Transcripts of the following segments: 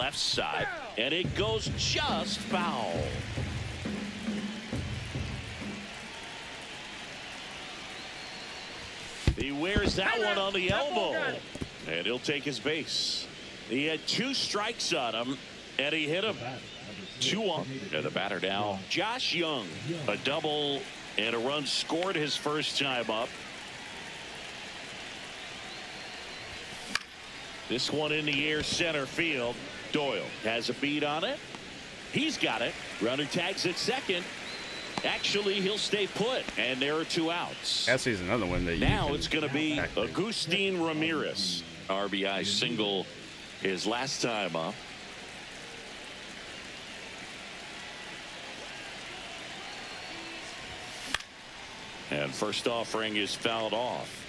left side, and it goes just foul. He wears that one on the elbow, and he'll take his base. He had 2 strikes on him, and he hit him 2 on. And the batter now, Josh Young, a double and a run scored his first time up. This one in the air, center field. Doyle has a beat on it. He's got it. Runner tags at second. Actually, he'll stay put, and there are 2 outs. Cassie's another one that now it's going to be Agustin Ramirez. RBI single his last time up. And first offering is fouled off.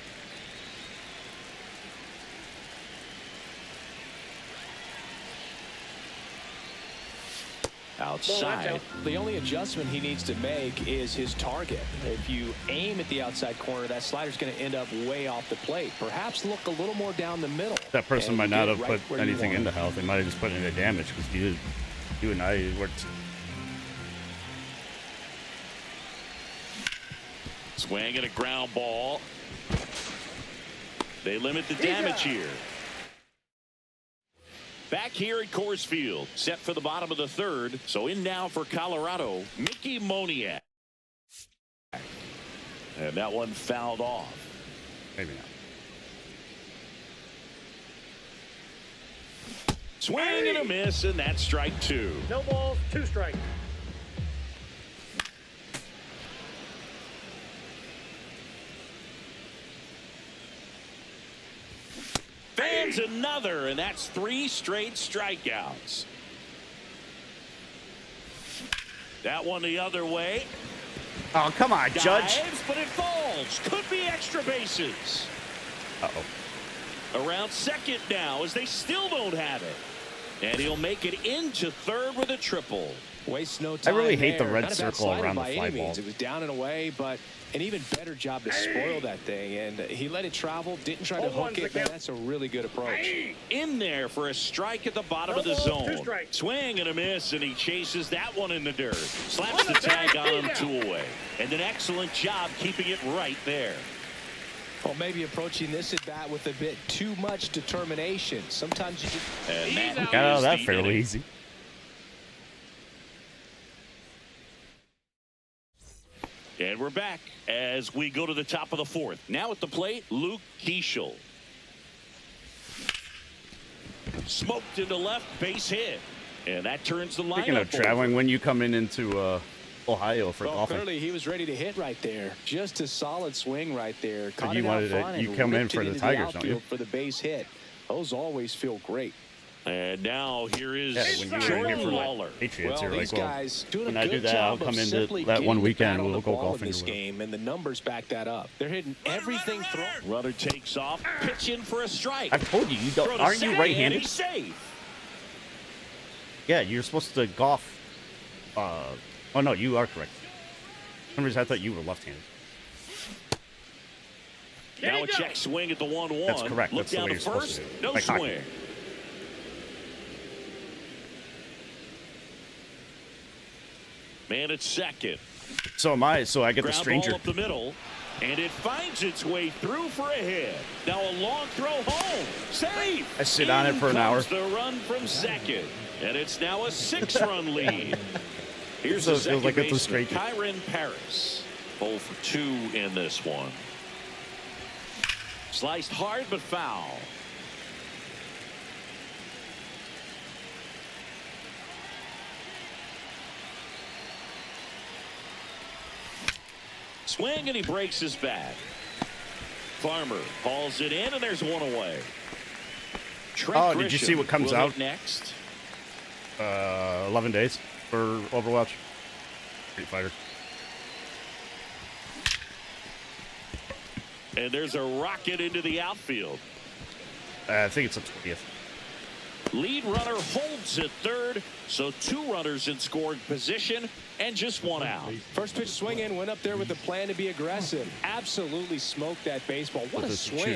Outside. The only adjustment he needs to make is his target. If you aim at the outside corner, that slider's going to end up way off the plate. Perhaps look a little more down the middle. That person might not have put anything into health. They might have just put into damage because you and I worked. Swing and a ground ball. They limit the damage here. Back here at Coors Field, set for the bottom of the 3rd. So in now for Colorado, Mickey Moniak. And that one fouled off. Maybe not. Swing and a miss, and that's strike 2. No balls, 2 strikes. Fans another, and that's 3 straight strikeouts. That one the other way. Oh, come on, Judge. Dives, but it falls. Could be extra bases. Uh-oh. Around second now as they still don't have it. And he'll make it into 3rd with a triple. Waste no time. I really hate the there. red Not a bad circle slider around the by fly any ball. means. It was down and away, but an even better job to spoil that thing. And he let it travel, didn't try to hook it. Man, that's a really good approach. In there for a strike at the bottom of the zone. Swing and a miss, and he chases that one in the dirt. Slaps the tag on him, 2 away. And an excellent job keeping it right there. Well, maybe approaching this at bat with a bit too much determination. Sometimes you just... And that Got out of that is the fairly inning. easy. And we're back as we go to the top of the 4th. Now at the plate, Luke Keeschel. Smoked into left, base hit. And that turns the lineup Speaking of traveling, when you come into Ohio for golfing. Clearly, he was ready to hit right there. Just a solid swing right there. Caught you it out wanted front you and come in ripped for it the into Tigers, don't you? outfield for the base hit. Those always feel great. And now here is Yeah, when you were here for Lawler. Patriots, you're these like, well, guys doing when a I good do that, I'll job come of into simply that getting one the weekend bat and on we'll the go ball in golfing. this game, and the numbers back that up. They're hitting everything thrown. Runner takes off, pitch in for a strike. I've told you, you Throw don't. to Aren't you second, right-handed? He's safe. Yeah, you're supposed to golf. Oh no, you are correct. For some reason, I thought you were left-handed. Now a check swing at the 1-1. That's correct. Look That's the down way to you're supposed first. to do it. No Like hockey. swing. Man at second. So am I. So I get the Ground stranger. ball up the middle, and it finds its way through for a hit. Now a long throw home. Safe. I sit on it for an hour. In comes the run from second, and it's now a 6-run lead. Here's So the it feels second like it's a baseman, straight. Kyron Paris. 0 for 2 in this one. Sliced hard but foul. Swing, and he breaks his bat. Farmer hauls it in, and there's one away. Trent Did you see what comes will hit out? next? 11 days for Overwatch. Street Fighter. And there's a rocket into the outfield. I think it's the 20th. Lead runner holds at third, so 2 runners in scoring position and just 1 out. First pitch swing in, went up there with the plan to be aggressive. Absolutely smoked that baseball. What a swing.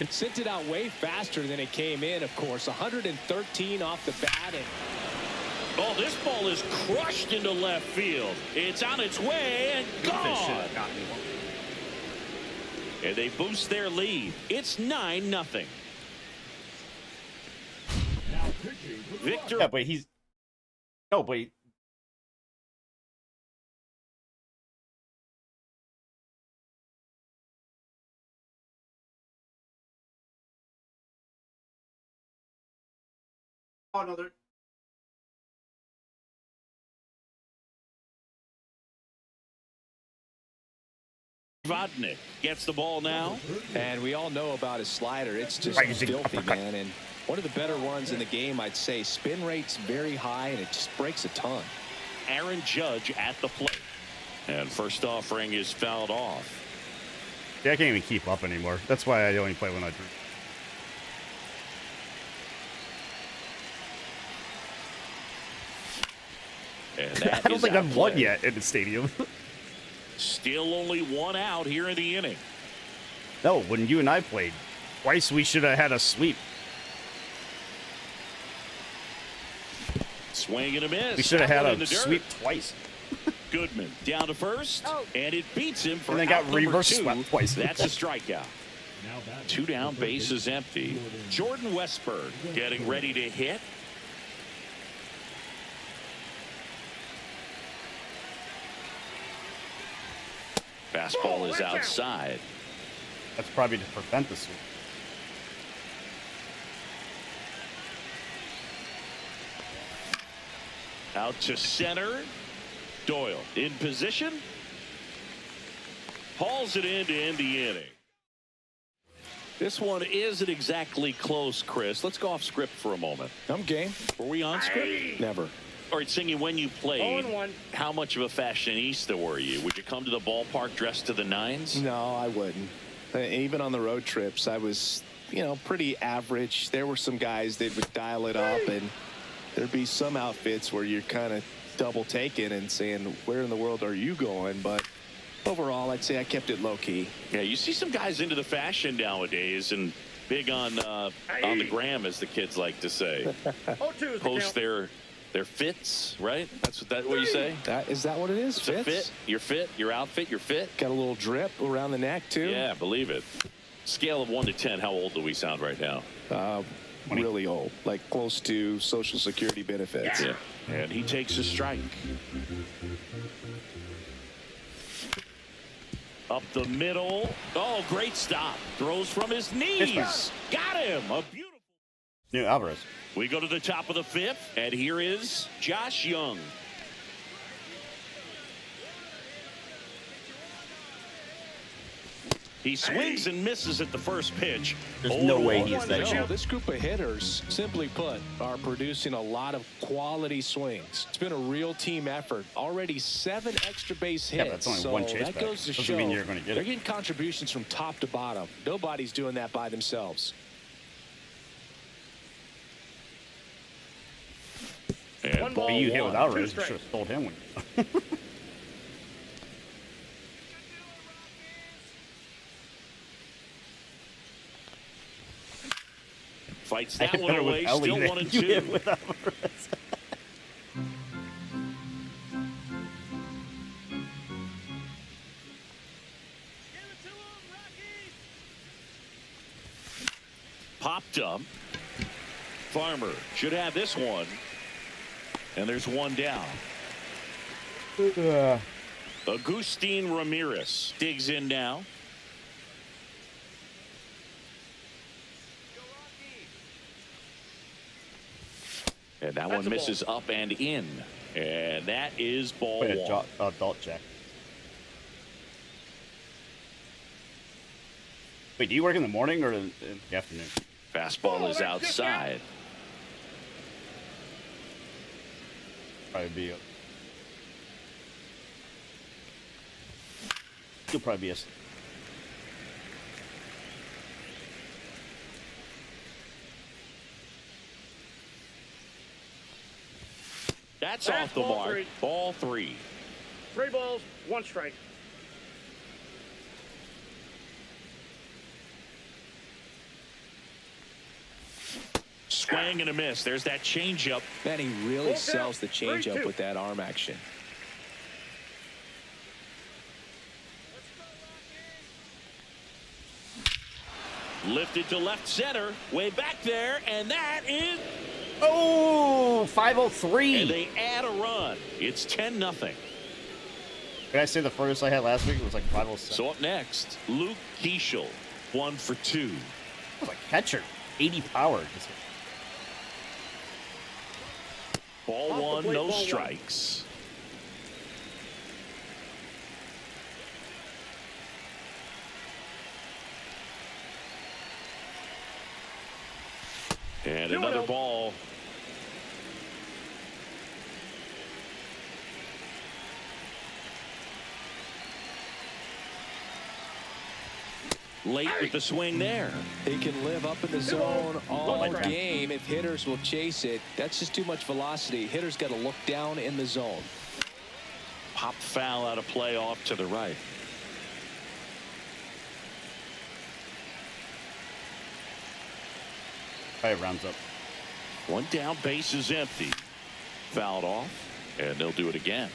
Sent it out way faster than it came in, of course. 113 off the bat. And oh, this ball is crushed into left field. It's on its way and gone. And they boost their lead. It's 9-0. Victor. Yeah, but he's... No, but... Oh, another... Vodnik gets the ball now. And we all know about his slider. It's just filthy, man. And one of the better ones in the game, I'd say. Spin rate's very high, and it just breaks a ton. Aaron Judge at the plate. And first offering is fouled off. Yeah, I can't even keep up anymore. That's why I only play when I drink. I don't think I've won yet in the stadium. Still only 1 out here in the inning. No, when you and I played, twice we should have had a sweep. Swing and a miss. We should have had a sweep twice. Goodman down to first, and it beats him for and then got reverse swept twice. That's a strikeout. 2 down, base is empty. Jordan Westberg getting ready to hit. Fastball is outside. That's probably to prevent the sweep. Out to center. Doyle in position. Hauls it in to end the inning. This one isn't exactly close, Chris. Let's go off script for a moment. I'm game. Were we on script? Never. All right, Singy, when you played, how much of a fashionista were you? Would you come to the ballpark dressed to the nines? No, I wouldn't. Even on the road trips, I was, pretty average. There were some guys that would dial it up, and there'd be some outfits where you're kind of double taking and saying, where in the world are you going? But overall, I'd say I kept it low key. Yeah, you see some guys into the fashion nowadays and big on the gram, as the kids like to say. Post their fits, right? That's what you say? Is that what it is? It's a fit, your fit, your outfit, your fit. Got a little drip around the neck, too? Yeah, believe it. Scale of 1 to 10, how old do we sound right now? Really old, like close to Social Security benefits. Yeah. And he takes a strike. Up the middle. Oh, great stop. Throws from his knees. Got him. A beautiful. New Alvarez. We go to the top of the 5th, and here is Josh Young. He swings and misses at the first pitch. There's no way he's that good. This group of hitters, simply put, are producing a lot of quality swings. It's been a real team effort. Already 7 extra base hits. Yeah, but that's only one chase that back. goes to Doesn't show mean you're going to get they're it. getting contributions from top to bottom. Nobody's doing that by themselves. And But you hit with Alvarez, you should have told him when. Fights that one away, still 1-2. Popped up. Farmer should have this one. And there's 1 down. Agustin Ramirez digs in now. And that one misses up and in. And that is ball 1. Adult check. Wait, do you work in the morning or in the afternoon? Fastball is outside. Probably be You'll probably be a... That's off the mark. Three. Ball 3. 3 balls, 1 strike. Swing and a miss. There's that changeup. Man, he really Full sells the count. changeup 3-2. with that arm action. Lifted to left center. Way back there. And that is... Oh, And 503. they add a run. It's 10-0. Did I say the furthest I had last week? It was like 507. So up next, Luke Keeschel. 1 for 2. It was like catcher. 80 power. Ball Off the 1, plate, no ball 1. strikes. And 2-0. another ball. Late with the swing there. He can live up in the zone all game if hitters will chase it. That's just too much velocity. Hitters got to look down in the zone. Pop foul out of play off to the right. Probably rounds up. 1 down, base is empty. Fouled off, and they'll do it again.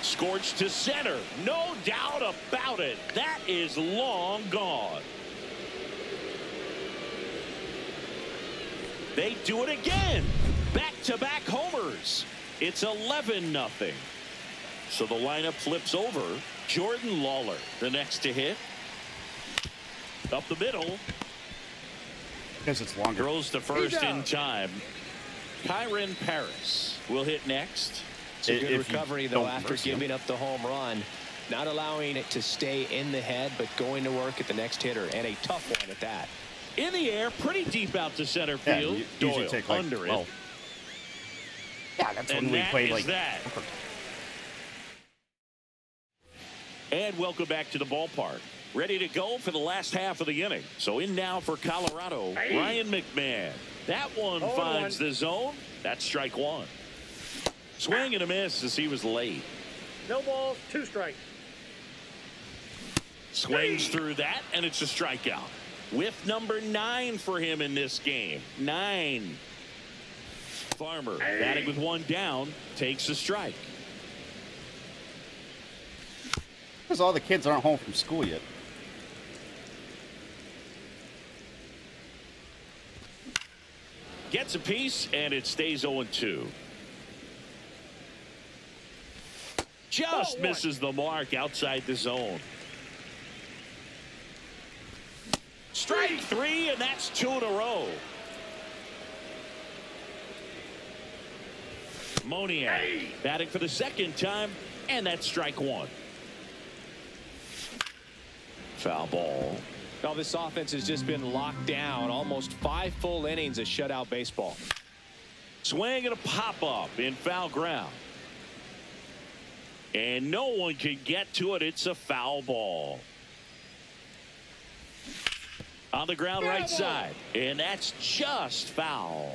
Scorched to center. No doubt about it. That is long gone. They do it again. Back-to-back homers. It's 11-0. So the lineup flips over. Jordan Lawler, the next to hit. Up the middle. Because it's longer. Throws to first in time. Kyron Paris will hit next. It's a good If you recovery, though, don't after reverse him. giving up the home run. Not allowing it to stay in the head, but going to work at the next hitter, and a tough one at that. In the air, pretty deep out to center Yeah, field. you usually Doyle take like under 12. it. Yeah, that's when And we that played is like. that. And welcome back to the ballpark. Ready to go for the last half of the inning. So in now for Colorado, Ryan McMahon. That one 0-1. finds the zone. That's strike 1. Swing and a miss as he was late. No balls, 2 strikes. Swings through that, and it's a strikeout. With number 9 for him in this game. 9. Farmer batting with 1 down, takes a strike. Because all the kids aren't home from school yet. Gets a piece, and it stays 0-2. Just misses the mark outside the zone. Strike 3, and that's 2 in a row. Moniak batting for the 2nd time, and that's strike 1. Foul ball. Now, this offense has just been locked down. Almost 5 full innings of shutout baseball. Swing and a pop-up in foul ground. And no one can get to it. It's a foul ball. On the ground right side. And that's just foul.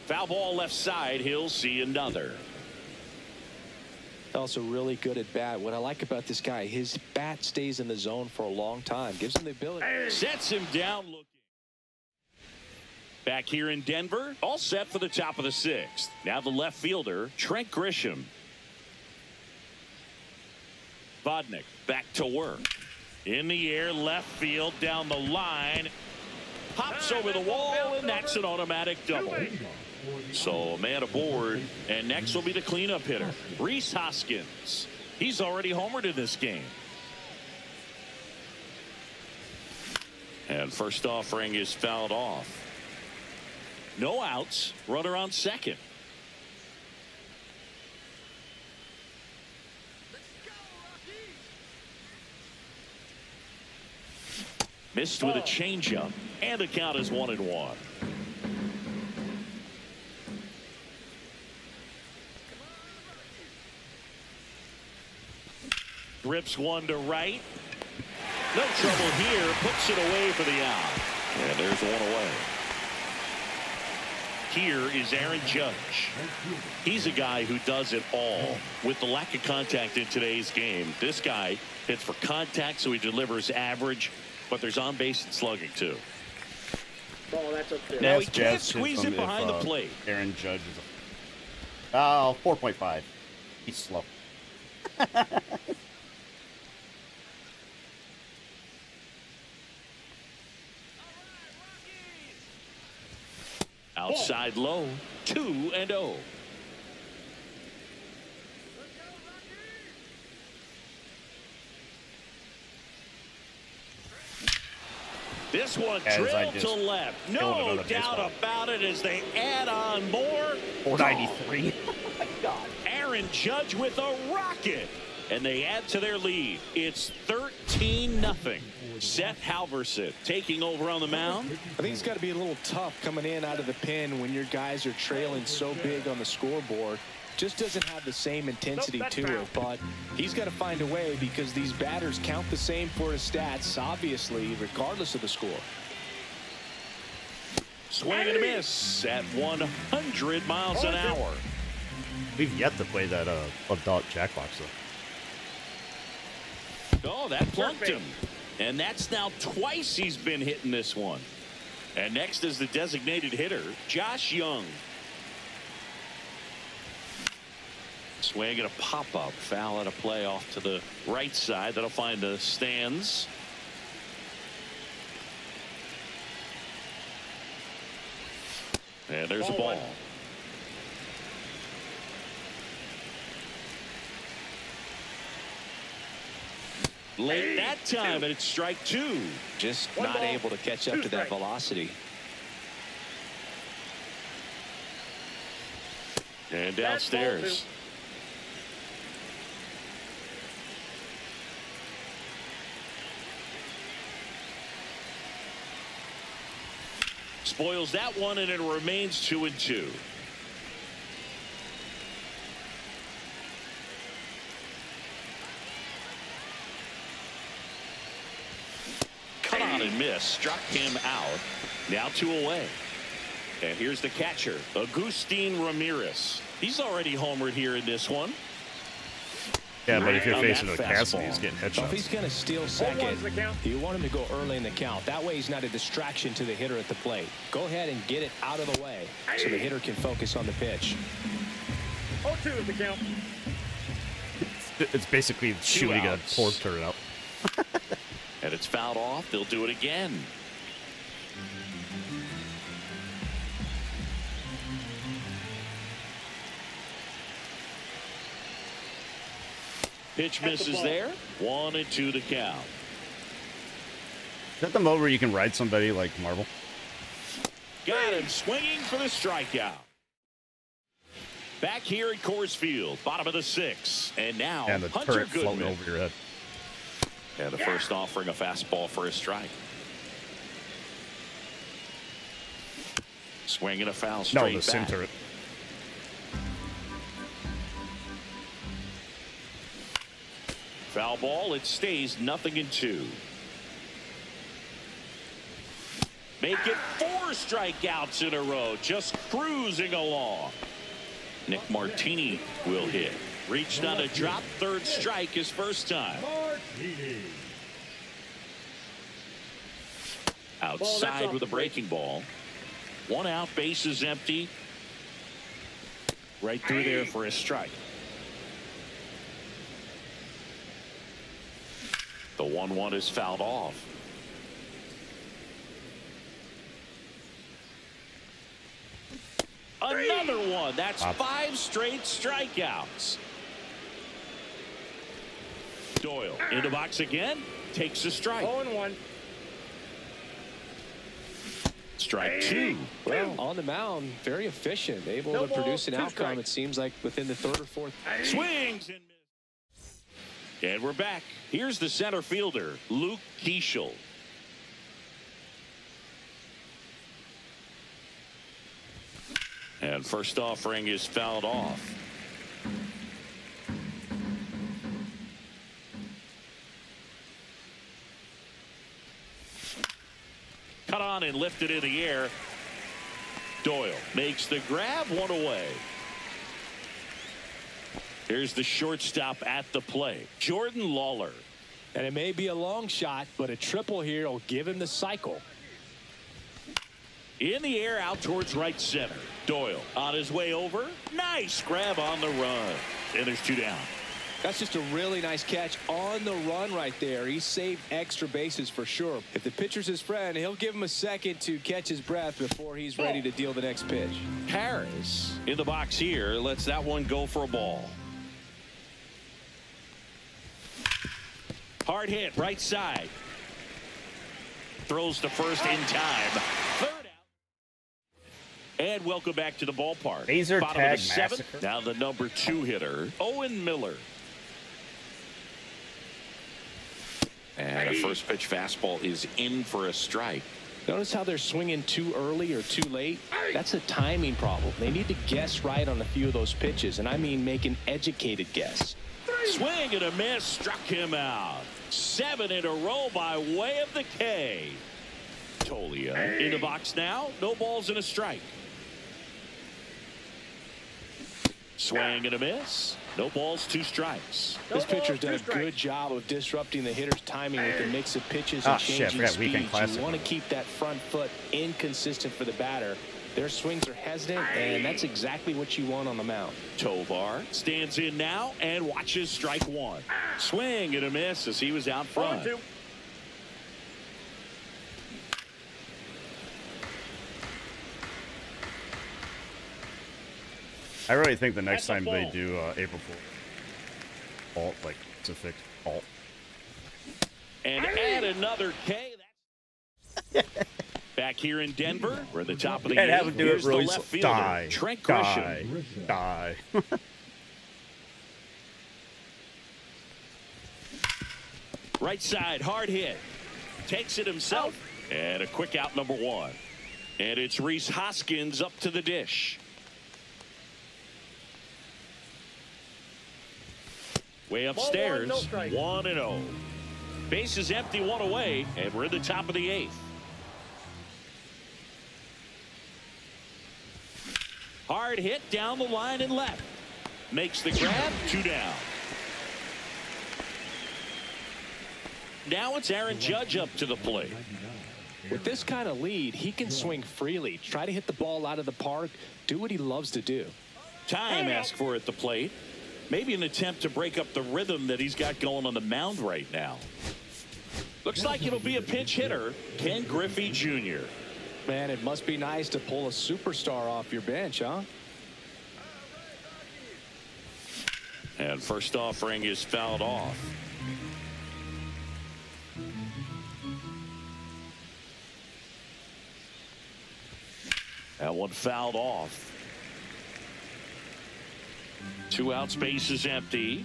Foul ball left side. He'll see another. Also really good at bat. What I like about this guy, his bat stays in the zone for a long time. Gives him the ability. Sets him down looking. Back here in Denver, all set for the top of the 6th. Now the left fielder, Trent Grisham. Vodnik back to work. In the air, left field, down the line. Pops over the wall, and that's an automatic double. So a man aboard, and next will be the cleanup hitter, Rhys Hoskins. He's already homered in this game. And first offering is fouled off. No outs, runner on 2nd. Missed with a changeup, and the count is 1-1. Rips one to right. No trouble here. Puts it away for the out. And there's one away. Here is Aaron Judge. He's a guy who does it all. With the lack of contact in today's game, this guy hits for contact, so he delivers average, but there's on base and slugging too. Ball, that's up there. Now he Ask can't Jazz squeeze it behind the plate. Aaron Judge is a 4.5. He's slow. Outside low, 2-0. This one drilled to left. No doubt about it as they add on more. 493. Oh my God. Aaron Judge with a rocket. And they add to their lead. It's 13-0. Seth Halverson taking over on the mound. I think it's got to be a little tough coming in out of the pen when your guys are trailing so big on the scoreboard. Just doesn't have the same intensity to it, but he's got to find a way because these batters count the same for his stats, obviously, regardless of the score. Swing and a miss at 100 miles an hour. We've yet to play that adult Jackbox though. Oh, that plunked him. And that's now twice he's been hitting this one. And next is the designated hitter, Josh Young. Swing and a pop-up. Foul at a play off to the right side. That'll find the stands. And there's a ball. Late that time, and it's strike two. Just not able to catch up to that velocity. And downstairs. Spoils that one, and it remains 2-2. Cut on and miss. Struck him out. Now 2 away. And here's the catcher, Agustin Ramirez. He's already homered here in this one. Yeah, but if you're On facing that a Cassidy, fastball. he's getting If headshots. he's going to steal second, you want him to go early in the count. That way he's not a distraction to the hitter at the plate. Go ahead and get it out of the way so the hitter can focus on the pitch. 0-2 is the count. It's basically shooting a outs. pork turret. And it's fouled off. They'll do it again. Pitch misses there. 1-2 to count. Is that the mode where you can ride somebody like Marvel? Got him swinging for the strikeout. Back here at Coors Field, bottom of the 6th. And now And the Hunter turret floating Goodman. over your head. And the first offering a fastball for a strike. Swing and a foul straight No, the sim back. turret. Foul ball. It stays 0-2. Make it 4 strikeouts in a row. Just cruising along. Nick Martini will hit. Reached on a drop. Third strike his first time. Outside with a breaking ball. 1 out. Base is empty. Right through there for a strike. The 1-1 is fouled off. Another one. That's 5 straight strikeouts. Doyle into box again. Takes a strike. 0-1. Strike 2. Well, on the mound, very efficient, able No to produce an ball, 2 outcome, strikes. it seems like, within the 3rd or 4th. Swings and misses. And we're back. Here's the center fielder, Luke Keeschel. And first offering is fouled off. on and lifted in the air. Doyle makes the grab, one away. Here's the shortstop at the plate, Jordan Lawler. And it may be a long shot, but a triple here will give him the cycle. In the air, out towards right center. Doyle on his way over. Nice grab on the run. And there's 2 down. That's just a really nice catch on the run right there. He saved extra bases for sure. If the pitcher's his friend, he'll give him a second to catch his breath before he's ready to deal the next pitch. Harris in the box here lets that one go for a ball. Hard hit, right side. Throws to first in time. 3rd out. And welcome back to the ballpark. Laser Bottom tag of the 7th. massacre. Now the number 2 hitter, Owen Miller. And a first pitch fastball is in for a strike. Notice how they're swinging too early or too late. That's a timing problem. They need to guess right on a few of those pitches, and I mean make an educated guess. Swing and a miss, struck him out. 7 in a row by way of the K. Tolia in the box now. No balls and a strike. Swing and a miss. No balls, 2 strikes. This pitcher's done a good job of disrupting the hitter's timing with a mix of pitches and changing speeds. You want to keep that front foot inconsistent for the batter. Their swings are hesitant, and that's exactly what you want on the mound. Tovar stands in now and watches strike 1. Swing and a miss as he was out front. I really think the next time they do April Fool's alt, like to fix alt. And add another K. Back here in Denver, we're at the top of the 8th. Have him do it really left fielder, die, Trent die, Grisham. die. Right side, hard hit. Takes it himself. And a quick out, number 1. And it's Rhys Hoskins up to the dish. Way upstairs, 1-0. Base is empty, 1 away, and we're in the top of the 8th. Hard hit down the line and left. Makes the grab, 2 down. Now it's Aaron Judge up to the plate. With this kind of lead, he can swing freely, try to hit the ball out of the park, do what he loves to do. Time asked for at the plate. Maybe an attempt to break up the rhythm that he's got going on the mound right now. Looks like it'll be a pinch hitter, Ken Griffey Jr. Man, it must be nice to pull a superstar off your bench, huh? And first offering is fouled off. That one fouled off. 2 out, space is empty.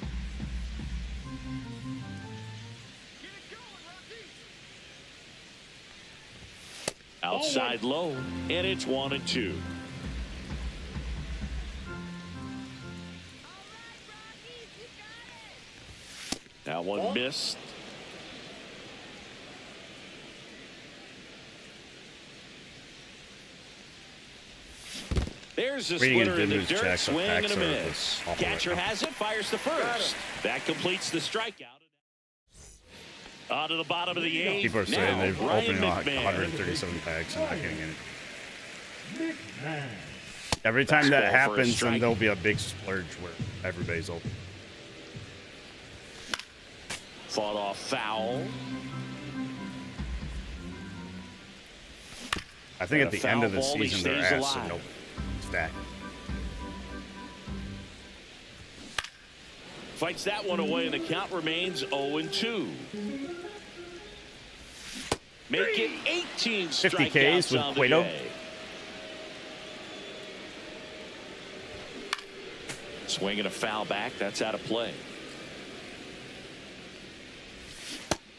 Outside low, and it's 1-2. That one missed. There's a splitter in the dirt, swing and a miss. Catcher has it, fires the first. That completes the strikeout. On to the bottom of the 8th. People are saying they've opened like McMahon. 137 packs and not getting any. Every time that happens, then there'll be a big splurge where everybody's open. Fought off foul. I think at the end of the foul ball, he season, they're stays asked to alive. no stack. Fights that one away, and the count remains 0-2. Make it 18 50 Ks strikeouts with on the Cueto. day. Swinging a foul back. That's out of play.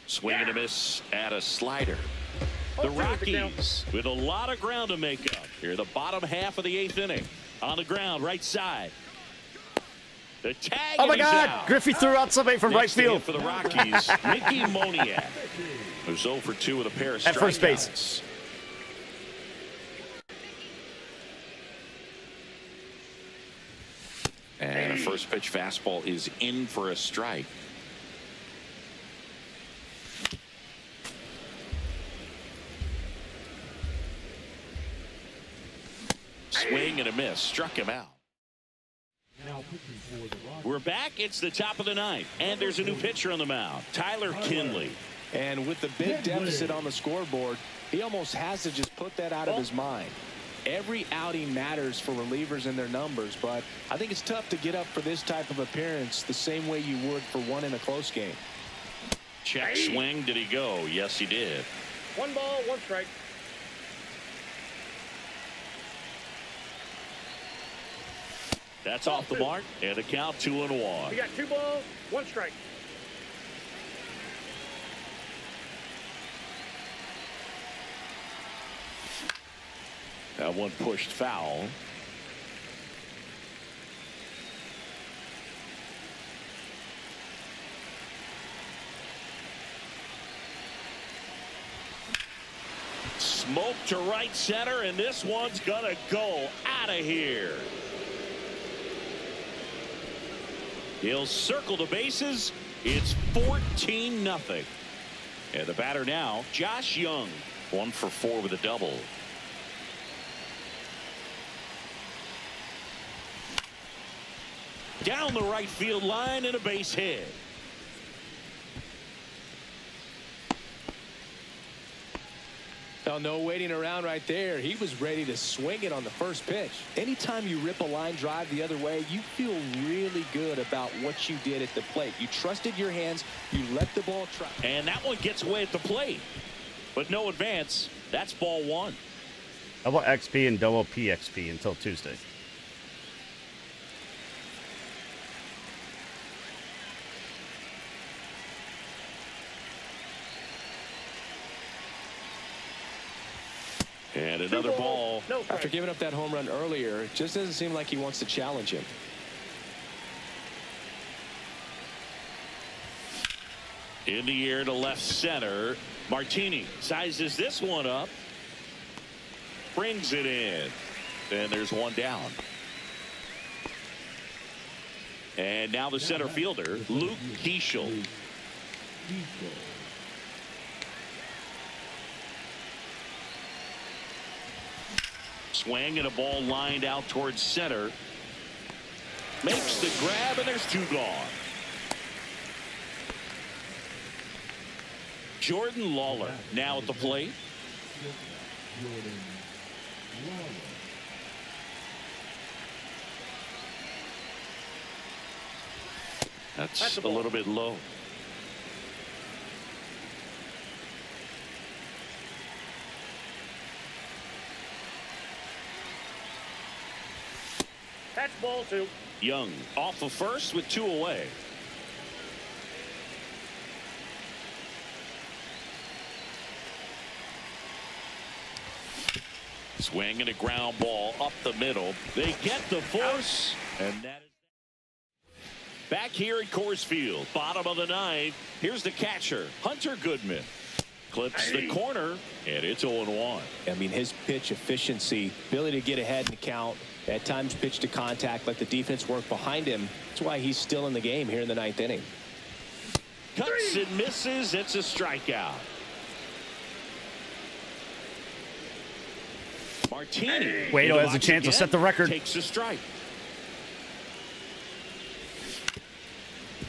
Swing and a miss at a slider. The Rockies with a lot of ground to make up here. The bottom half of the 8th inning. On the ground, right side. The tag. Oh my and he's God! out. Griffey threw out somebody from right Next to hit field. for the Rockies, Mickey Moniak, who's 0 for 2 with a pair of strikeouts. At first base. That first pitch fastball is in for a strike. Swing and a miss. Struck him out. We're back. It's the top of the ninth, and there's a new pitcher on the mound, Tyler Kinley. And with the big deficit on the scoreboard, he almost has to just put that out of his mind. Every outing matters for relievers and their numbers, but I think it's tough to get up for this type of appearance the same way you would for one in a close game. Check swing. Did he go? Yes, he did. 1 ball, 1 strike. That's off the mark, and a count 2-1. We got 2 balls, 1 strike. That one pushed foul. Smoke to right center, and this one's gonna go out of here. He'll circle the bases. It's 14-0. And the batter now, Josh Young. 1 for 4 with a double. Down the right field line and a base hit. Now, no waiting around right there. He was ready to swing it on the first pitch. Anytime you rip a line drive the other way, you feel really good about what you did at the plate. You trusted your hands. You let the ball try. And that one gets away at the plate. But no advance. That's ball 1. Double XP and double PXP until Tuesday. And another ball. No After giving up that home run earlier, it just doesn't seem like he wants to challenge him. In the air to left center. Martini sizes this one up. Brings it in. And there's one down. And now the center fielder, Luke Keeschel. Swing and a ball lined out towards center. Makes the grab, and there's 2 gone. Jordan Lawler now at the plate. That's a little bit low. That's ball 2. Young off of first with 2 away. Swing and a ground ball up the middle. They get the force, and that is back here at Coors Field, bottom of the 9th. Here's the catcher, Hunter Goodman. Clips the corner, and it's 0-1. I mean, his pitch efficiency, ability to get ahead in the count, at times pitch to contact, let the defense work behind him. That's why he's still in the game here in the 9th inning. Cuts and misses. It's a strikeout. Martini. Waito has a chance to set the record. Takes a strike.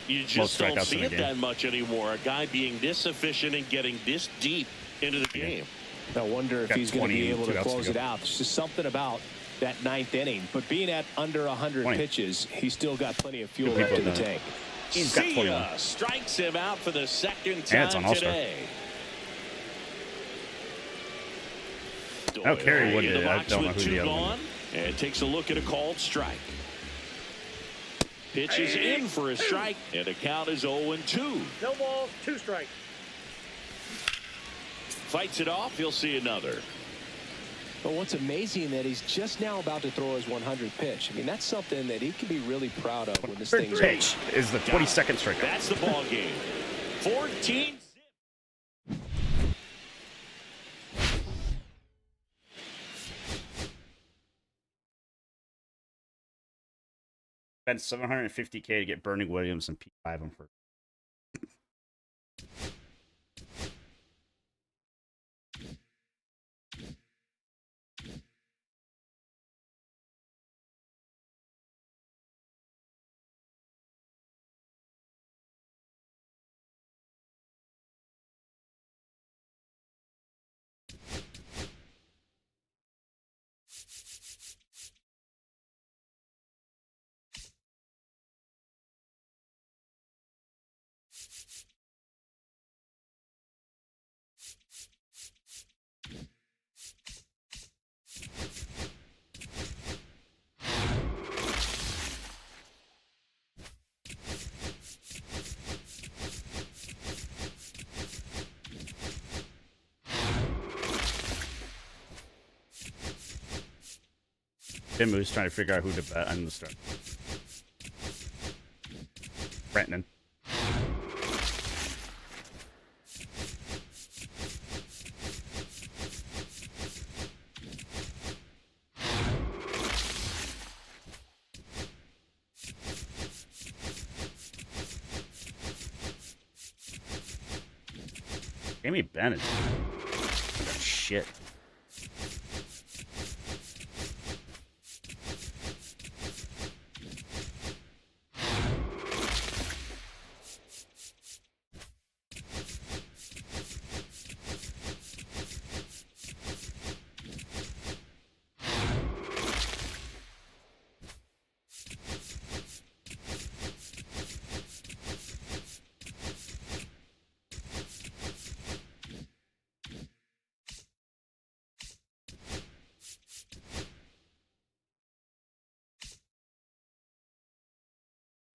You just don't see it that much anymore. A guy being this efficient and getting this deep into the game. I wonder if he's going to be able to close it out. There's just something about that 9th inning. But being at under 100 pitches, he's still got plenty of fuel left in the tank. He's got 41. Strikes him out for the 2nd time today. Oh, Kerry would do. I don't know who the other one is. And takes a look at a called strike. Pitches in for a strike, and the count is 0-2. No balls, 2 strikes. Fights it off. He'll see another. But what's amazing that he's just now about to throw his 100th pitch. I mean, that's something that he can be really proud of when this thing's pitch is the 22nd strikeout. That's the ball game. 14. Spent $750K to get Bernie Williams and P5 him for. Tim was trying to figure out who to bet. I'm gonna start. Brenton. Jamie Bennett. Shit.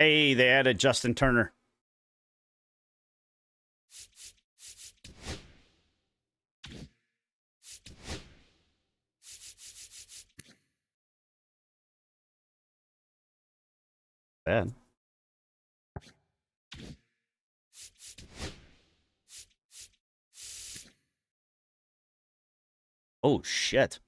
Hey, they added Justin Turner. Bad. Oh, shit.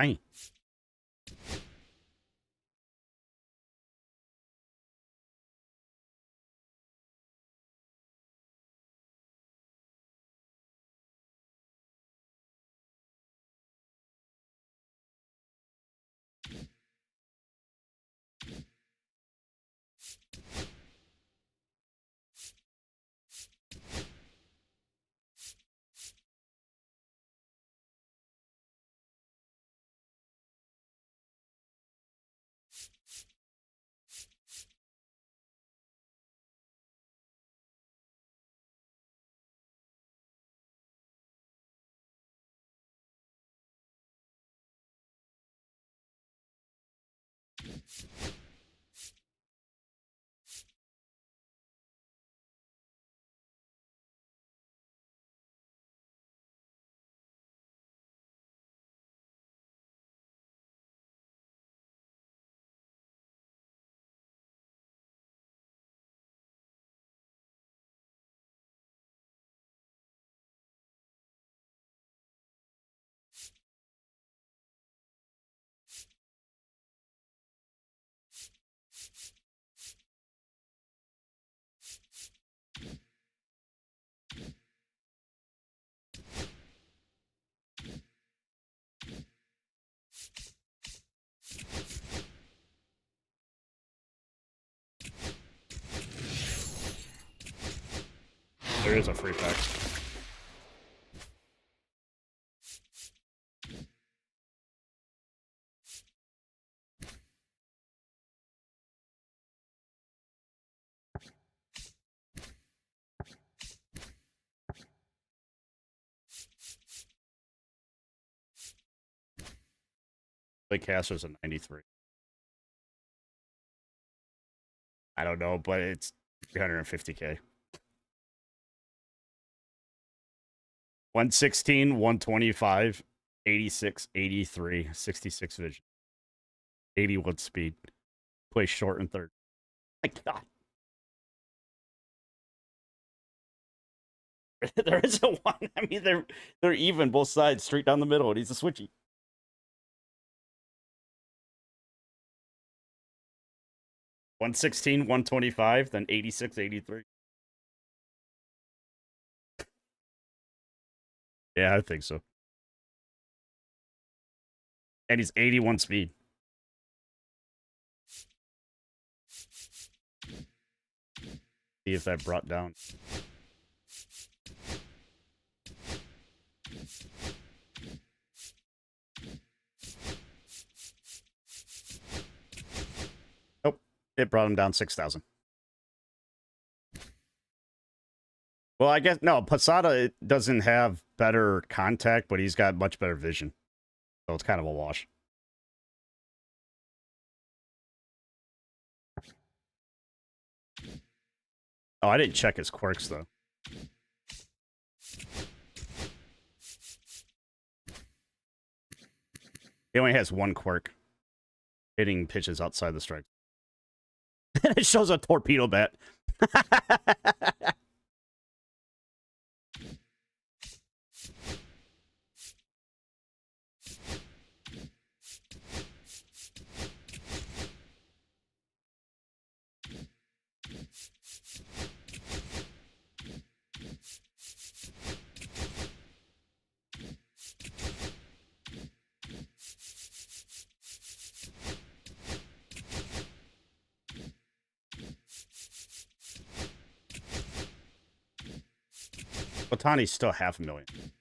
Fine. There is a free pack. Blake Caster's a 93. I don't know, but it's 350K. 116, 125, 86, 83, 66 vision, 81 speed. Play short and third. My God. There isn't one. I mean, they're even both sides, straight down the middle, and he's a switchy. $116, $125, then $86, $83. Yeah, I think so. And he's 81 speed. See if that brought down. Nope. It brought him down 6,000. Well, I guess, no, Posada doesn't have better contact, but he's got much better vision. So it's kind of a wash. Oh, I didn't check his quirks, though. He only has one quirk. Hitting pitches outside the strike. It shows a torpedo bat. Otani's still 500,000.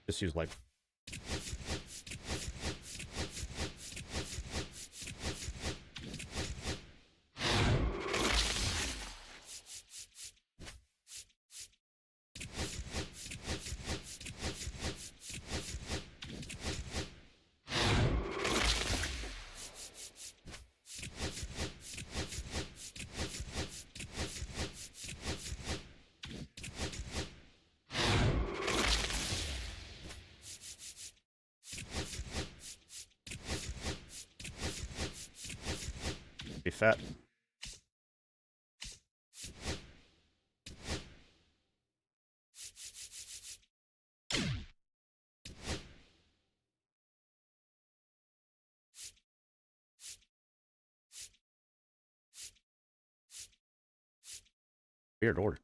Just use light. Be fat. Weird order.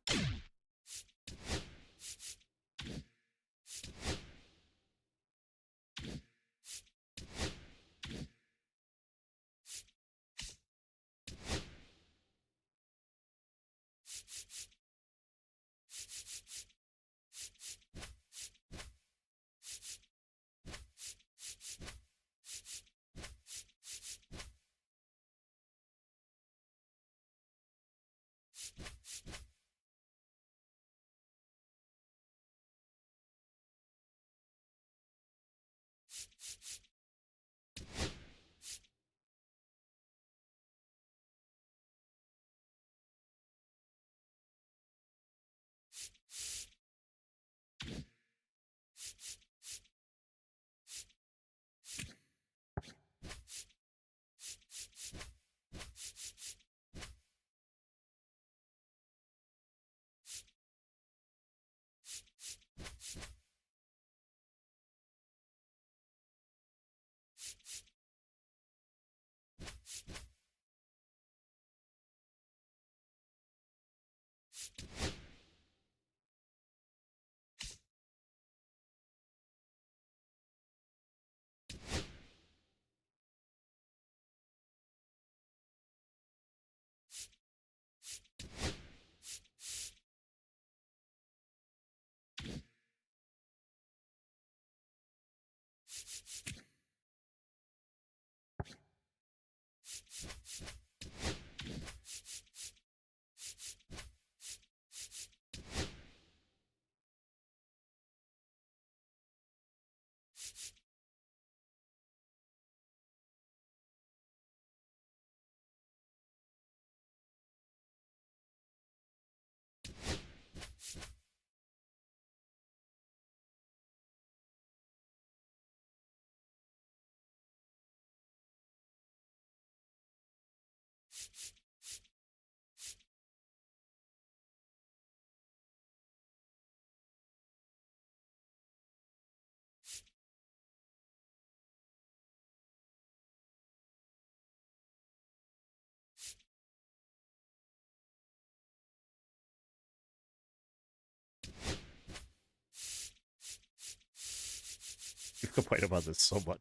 You complain about this so much.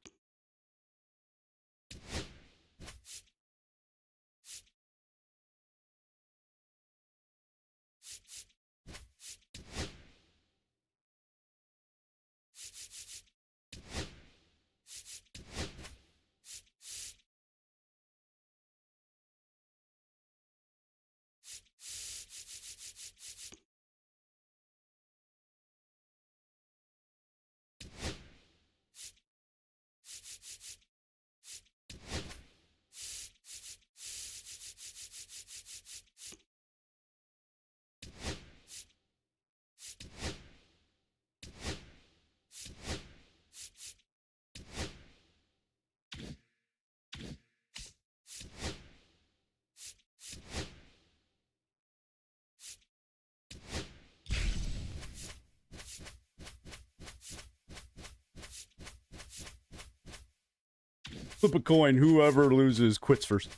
Flip a coin. Whoever loses quits first.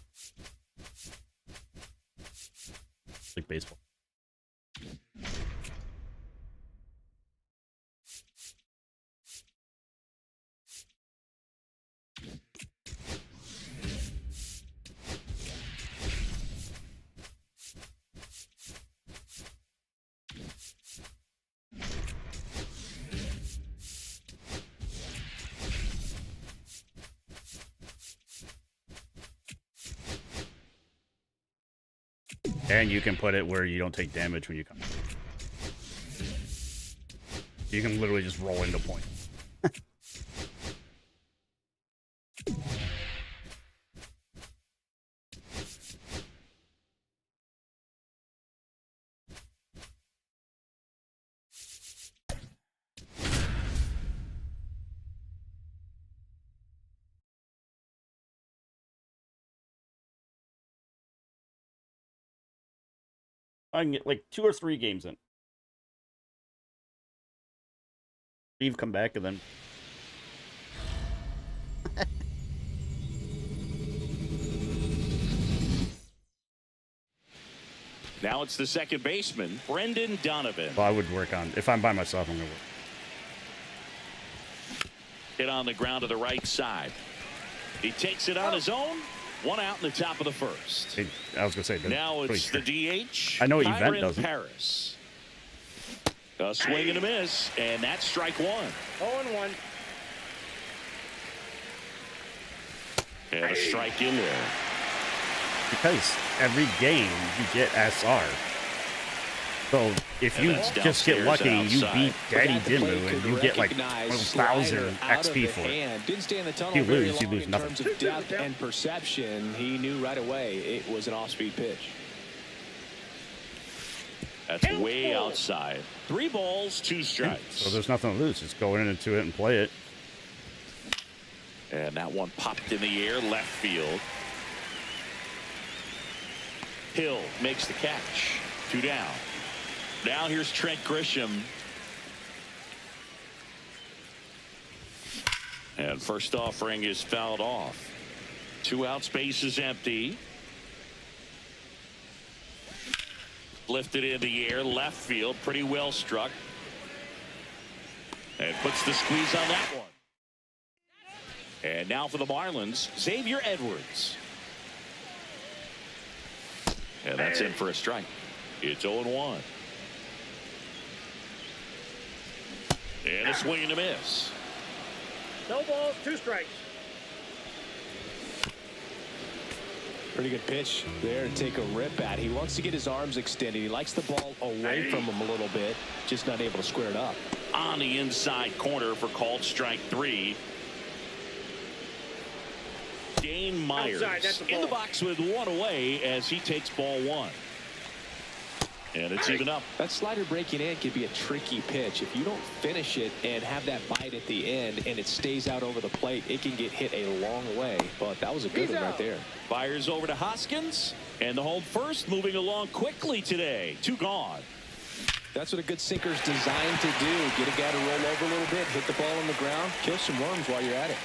Like baseball. And you can put it where you don't take damage when you come. You can literally just roll into point. I can get like 2 or 3 games in. Steve come back and then Now it's the second baseman, Brendan Donovan. well, I would work on if I'm by myself, I'm gonna work. Hit on the ground to the right side. He takes it on his own. 1 out in the top of the first. I was gonna say Now it's the DH. I know Event Kyron doesn't. Paris. A swing and a miss, and that's strike 1. 0-1. And a strike in there. Because every game you get SR. So if you just get lucky, you beat Daddy Dimmu and you get like 1,000 XP for it. Didn't stay in the tunnel You very lose, you long lose in nothing. terms of depth and perception. He knew right away it was an off-speed pitch. That's way outside. 3 balls, 2 strikes. So there's nothing to lose. Just go into it and play it. And that one popped in the air, left field. Hill makes the catch. 2 down. Now here's Trent Grisham. And first offering is fouled off. 2 out, space is empty. Lifted in the air, left field, pretty well struck. And puts the squeeze on that one. And now for the Marlins, Xavier Edwards. And that's in for a strike. It's 0-1. And a swing and a miss. No balls, 2 strikes. Pretty good pitch there to take a rip at. He wants to get his arms extended. He likes the ball away from him a little bit, just not able to square it up. On the inside corner for called strike 3. Dane Myers in the box with 1 away as he takes ball 1. And it's even up. That slider breaking in can be a tricky pitch. If you don't finish it and have that bite at the end and it stays out over the plate, it can get hit a long way. But that was a good one right there. Fires over to Hoskins. And the home first moving along quickly today. 2 gone. That's what a good sinker's designed to do. Get a guy to roll over a little bit, hit the ball on the ground, kill some worms while you're at it.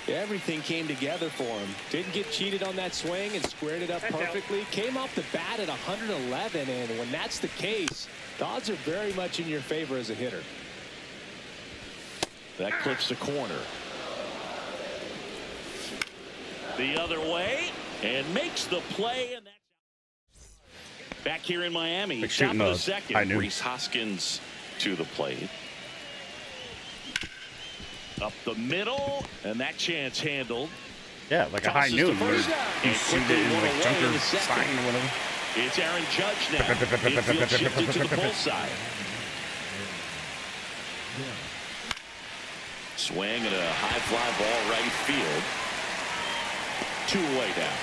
Everything came together for him. Didn't get cheated on that swing and squared it up perfectly. Came off the bat at 111, and when that's the case, the odds are very much in your favor as a hitter. That clips the corner. The other way, and makes the play, and that's back here in Miami. Top of the second, Rhys Hoskins to the plate. Up the middle, and that chance handled. Yeah, like a high noon where you shoot it in like junker sign or whatever. It's Aaron Judge now. Infield shifted to the pull side. Swing and a high fly ball right field. 2 away down.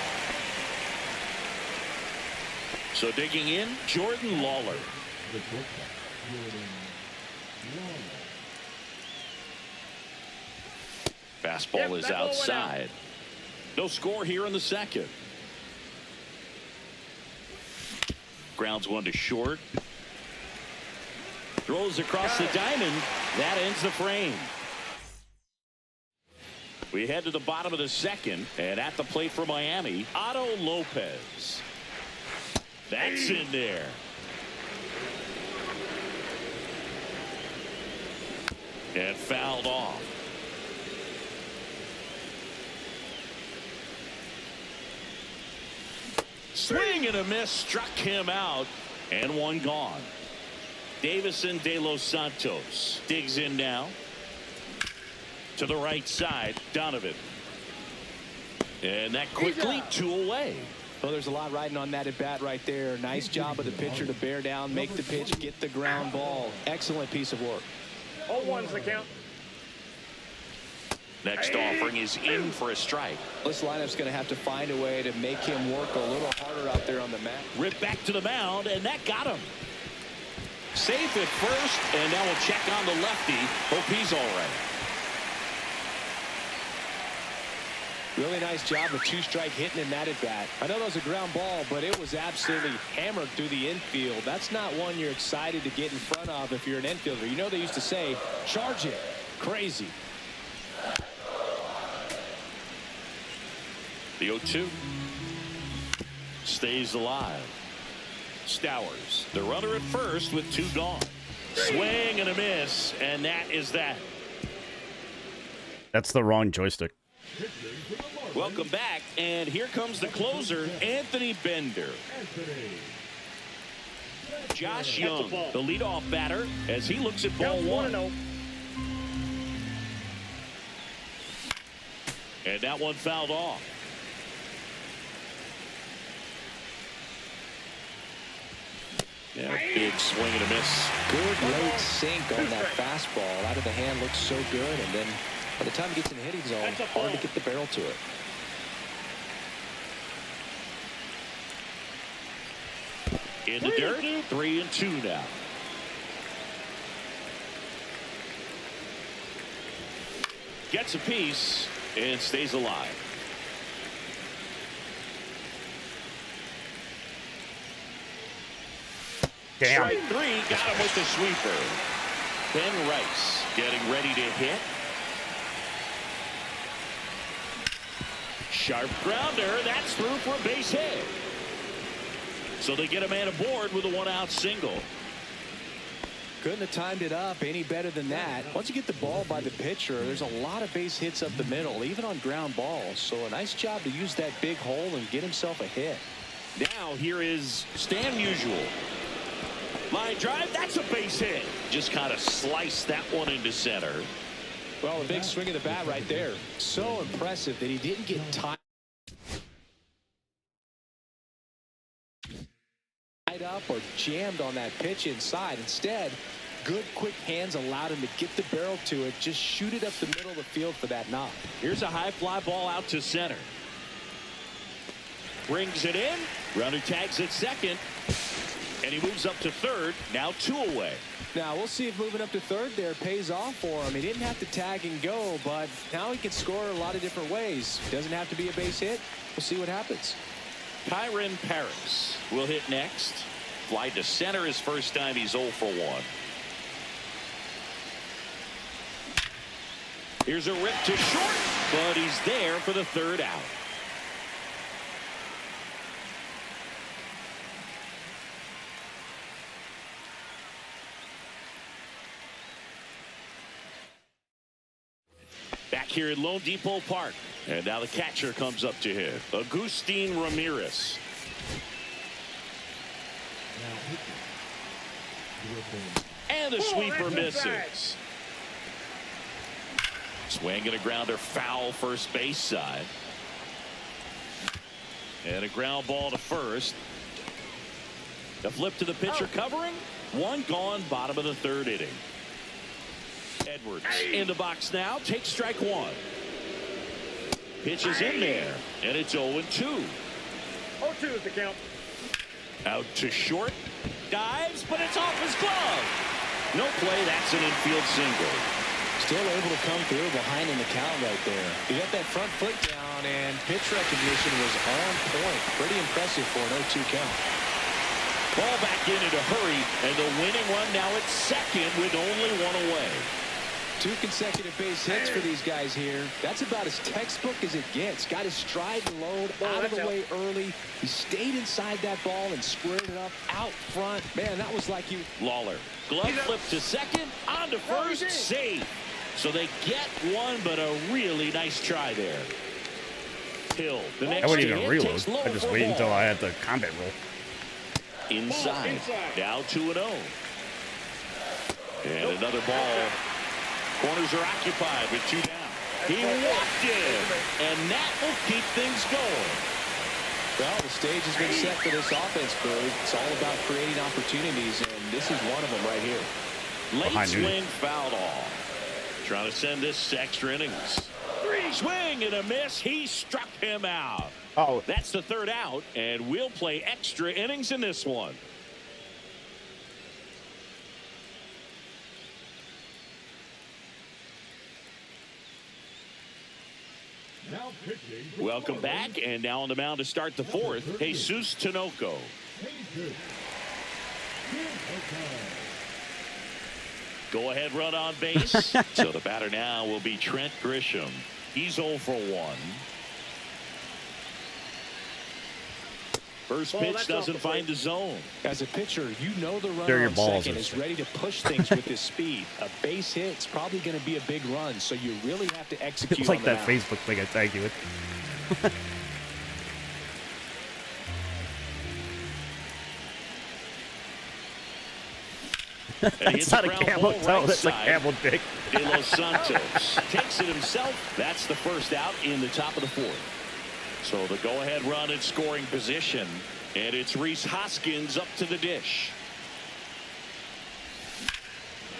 So digging in, Jordan Lawler. Fastball is outside. No score here in the second. Grounds 1 to short. Throws across the diamond. That ends the frame. We head to the bottom of the second, and at the plate for Miami, Otto Lopez. That's in there. And fouled off. Swing and a miss, struck him out, and 1 gone. Davison De Los Santos digs in now. To the right side, Donovan. And that quickly 2 away. Well, there's a lot riding on that at bat right there. Nice job of the pitcher to bear down, make the pitch, get the ground ball. Excellent piece of work. 0-1's the count. Next offering is in for a strike. This lineup's going to have to find a way to make him work a little harder out there on the mat. Rip back to the mound, and that got him. Safe at first, and now we'll check on the lefty. Hope he's all right. Really nice job of 2-strike hitting in that at bat. I know that was a ground ball, but it was absolutely hammered through the infield. That's not one you're excited to get in front of if you're an infielder. You know they used to say, charge it. Crazy. The 0-2 stays alive. Stowers, the runner at first with 2 gone. Swing and a miss, and that is that. That's the wrong joystick. Welcome back, and here comes the closer, Anthony Bender. Josh Young, the leadoff batter, as he looks at ball 1. And that one fouled off. Yeah, big swing and a miss. Good late sink on that fastball. Out of the hand, looks so good, and then by the time it gets in the hitting zone, hard to get the barrel to it. In the dirt, 3-2 now. Gets a piece and stays alive. Damn. Strike 3, got him with the sweeper. Ben Rice getting ready to hit. Sharp grounder. That's through for a base hit. So they get a man aboard with a one-out single. Couldn't have timed it up any better than that. Once you get the ball by the pitcher, there's a lot of base hits up the middle, even on ground balls. So a nice job to use that big hole and get himself a hit. Now here is Stan Musial. Line drive, that's a base hit. Just kind of sliced that one into center. Well, a big swing of the bat right there. So impressive that he didn't get tied up or jammed on that pitch inside. Instead, good quick hands allowed him to get the barrel to it, just shoot it up the middle of the field for that knock. Here's a high fly ball out to center. Brings it in. Runner tags at second. And he moves up to third. Now 2 away. Now we'll see if moving up to third there pays off for him. He didn't have to tag and go, but now he can score a lot of different ways. Doesn't have to be a base hit. We'll see what happens. Kyron Paris will hit next. Fly to center his first time. He's 0 for 1. Here's a rip to short, but he's there for the third out. Back here at Lone Depot Park. And now the catcher comes up to hit. Agustin Ramirez. And the sweeper misses. Swing and a grounder foul first base side. And a ground ball to first. The flip to the pitcher covering. One gone, bottom of the third inning. Edwards in the box now. Takes strike one. Pitch is in there. And it's 0-2. 0-2 is the count. Out to short. Dives, but it's off his glove. No play. That's an infield single. Still able to come through behind in the count right there. He got that front foot down, and pitch recognition was on point. Pretty impressive for an 0-2 count. Ball back in a hurry, and the winning run now at second with only one away. 2 consecutive base hits for these guys here. That's about as textbook as it gets. Got his stride and load out of the way early. He stayed inside that ball and squared it up out front. Man, that was like you. Lawler. Glove flip to second. On to first. Safe. So they get one, but a really nice try there. Hill. The next I wouldn't even hit reload. takes low I just for waited ball. until I had the combat roll. Inside. Now 2-0. And another ball. Corners are occupied with 2 down. He walked it, and that will keep things going. Well, the stage has been set for this offense, Bird. It's all about creating opportunities, and this is one of them right here. Late swing fouled off. Trying to send this to extra innings. Swing and a miss. He struck him out. Oh, that's the third out, and we'll play extra innings in this one. Welcome back, and now on the mound to start the fourth, Jesus Tinoco. Go ahead run on base. So the batter now will be Trent Grisham. He's 0 for 1. First pitch doesn't find the zone. As a pitcher, you know the runner on second is ready to push things with his speed. A base hit, it's probably going to be a big run, so you really have to execute. It's like that Facebook thing I tagged you with. That's not a camel toe, that's a camel dick. De Los Santos takes it himself. That's the first out in the top of the fourth. So the go-ahead run in scoring position, and it's Rhys Hoskins up to the dish.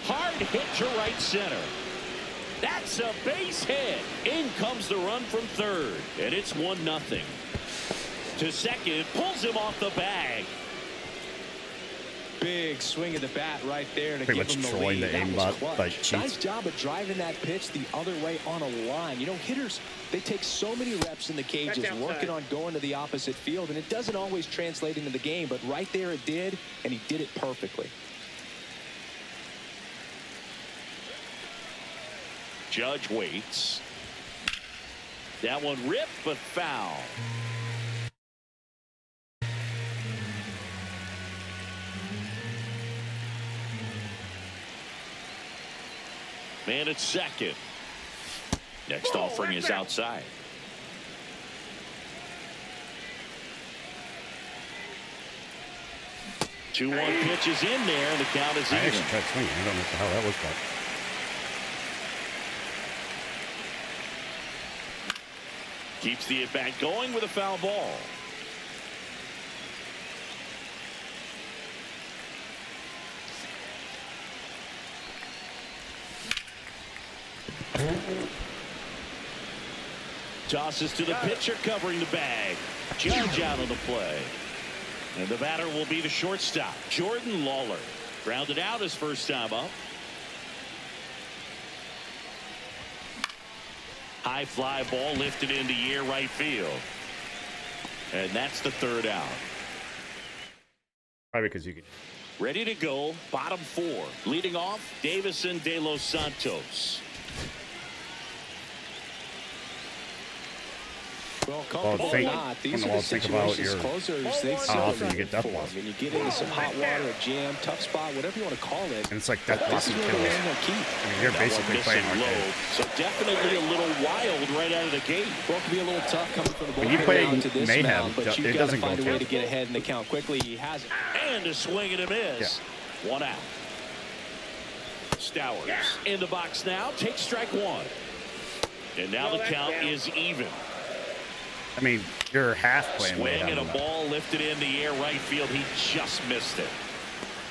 Hard hit to right center. That's a base hit. In comes the run from third, and it's 1-0. To second, pulls him off the bag. Big swing of the bat right there to pretty give him the lead. The aimbot by Nice job of driving that pitch the other way on a line. You know, hitters, they take so many reps in the cages working on going to the opposite field, and it doesn't always translate into the game, but right there it did, and he did it perfectly. Judge waits. That one ripped, but foul. Man at second. Next offering is outside. Two-one pitch is in there, and the count is even. I actually tried swinging. I don't know how that was, but. Keeps the at-bat going with a foul ball. Tosses to the pitcher covering the bag. Judge out on the play. And the batter will be the shortstop, Jordan Lawler. Grounded out his first time up. High fly ball lifted into air right field. And that's the third out. Probably because you can. Ready to go, bottom four. Leading off, Davison de los Santos. Well, comfortable or not, these are the situations closers they've often you get death loss. When you get into some hot water, a jam, tough spot, whatever you want to call it. And it's like death loss and kills. I mean, you're basically playing low, so definitely a little wild right out of the gate. Well, it can be a little tough coming from the bullpen. When you play Mayhem, mound, but you've got to find a way to get ahead in the count quickly. He has it. And a swing and a miss. Yeah. One out. Stowers in the box now. Takes strike one. And now the count is even. I mean, you're half playing. Swing and a ball lifted in the air right field. He just missed it.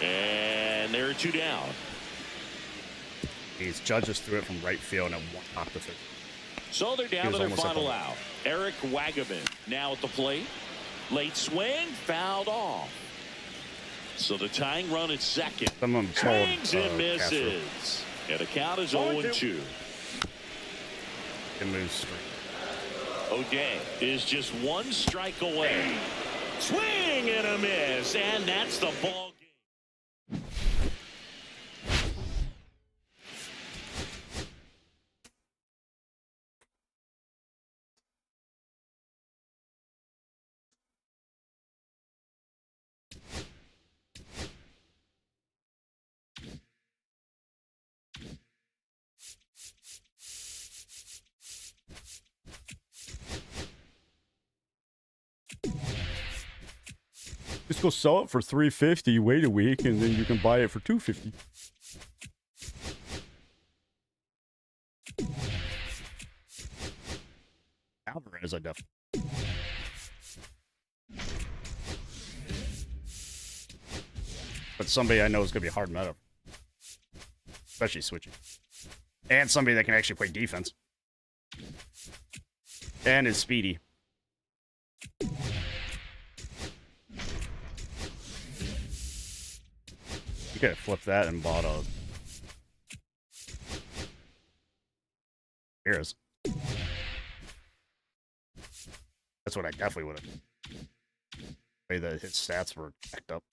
And there are two down. These judges threw it from right field and one off the third. So they're down to their final out. Eric Wagaman now at the plate. Late swing, fouled off. So the tying run at second. Someone swings and misses. And the count is 0-2. It moves straight. O'Day is just one strike away. Swing and a miss, and that's the ball game. Just go sell it for $350, wait a week, and then you can buy it for $250. Alvarez, I definitely. But somebody I know is going to be a hard meta. Especially switching. And somebody that can actually play defense. And is speedy. You could have flipped that and bought a Heroes. That's what I definitely would have. The way that his stats were jacked up.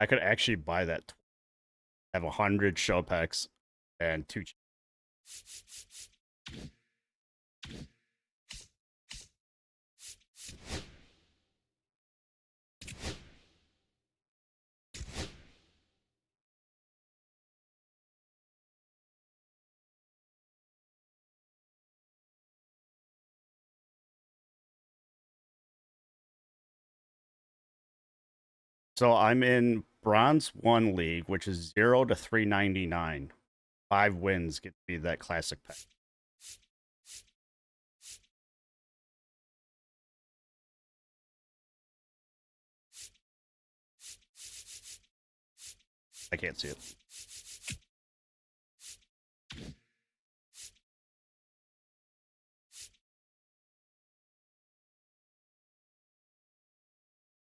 I could actually buy that. Have 100 shell packs and 2. So I'm in Bronze 1 League, which is 0 to 399. 5 wins get to be that classic pack. I can't see it.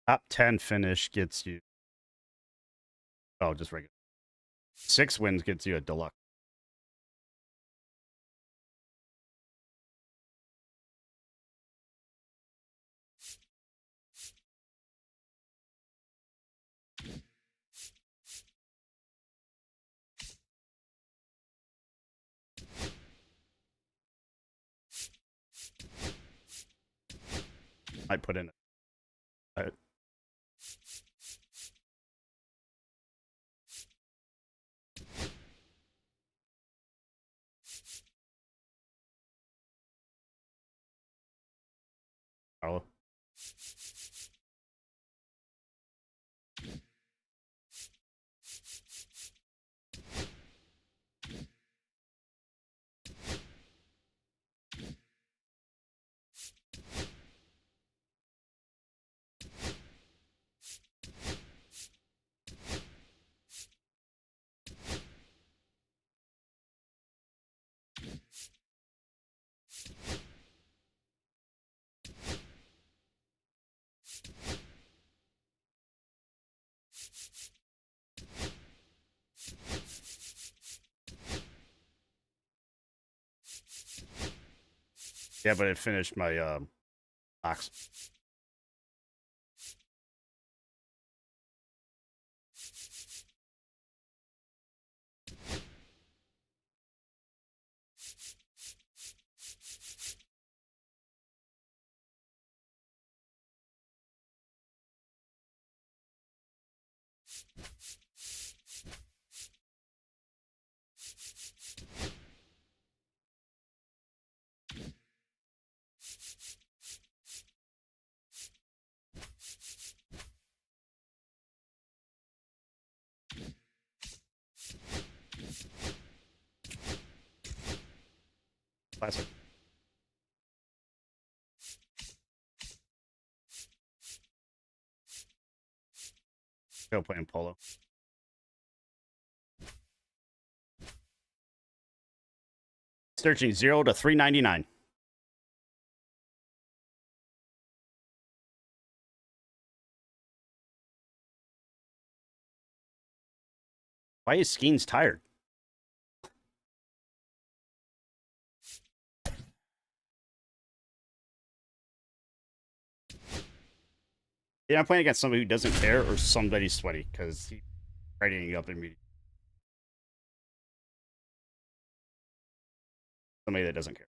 Top 10 finish gets you. Oh, just regular. 6 wins gets you a deluxe. Might put in it. Oh. Yeah, but it finished my box. Classic. Still playing polo. Searching 0 to 399. Why is Skeens tired? Yeah, I'm playing against somebody who doesn't care or somebody sweaty because he's writing you up immediately. Somebody that doesn't care.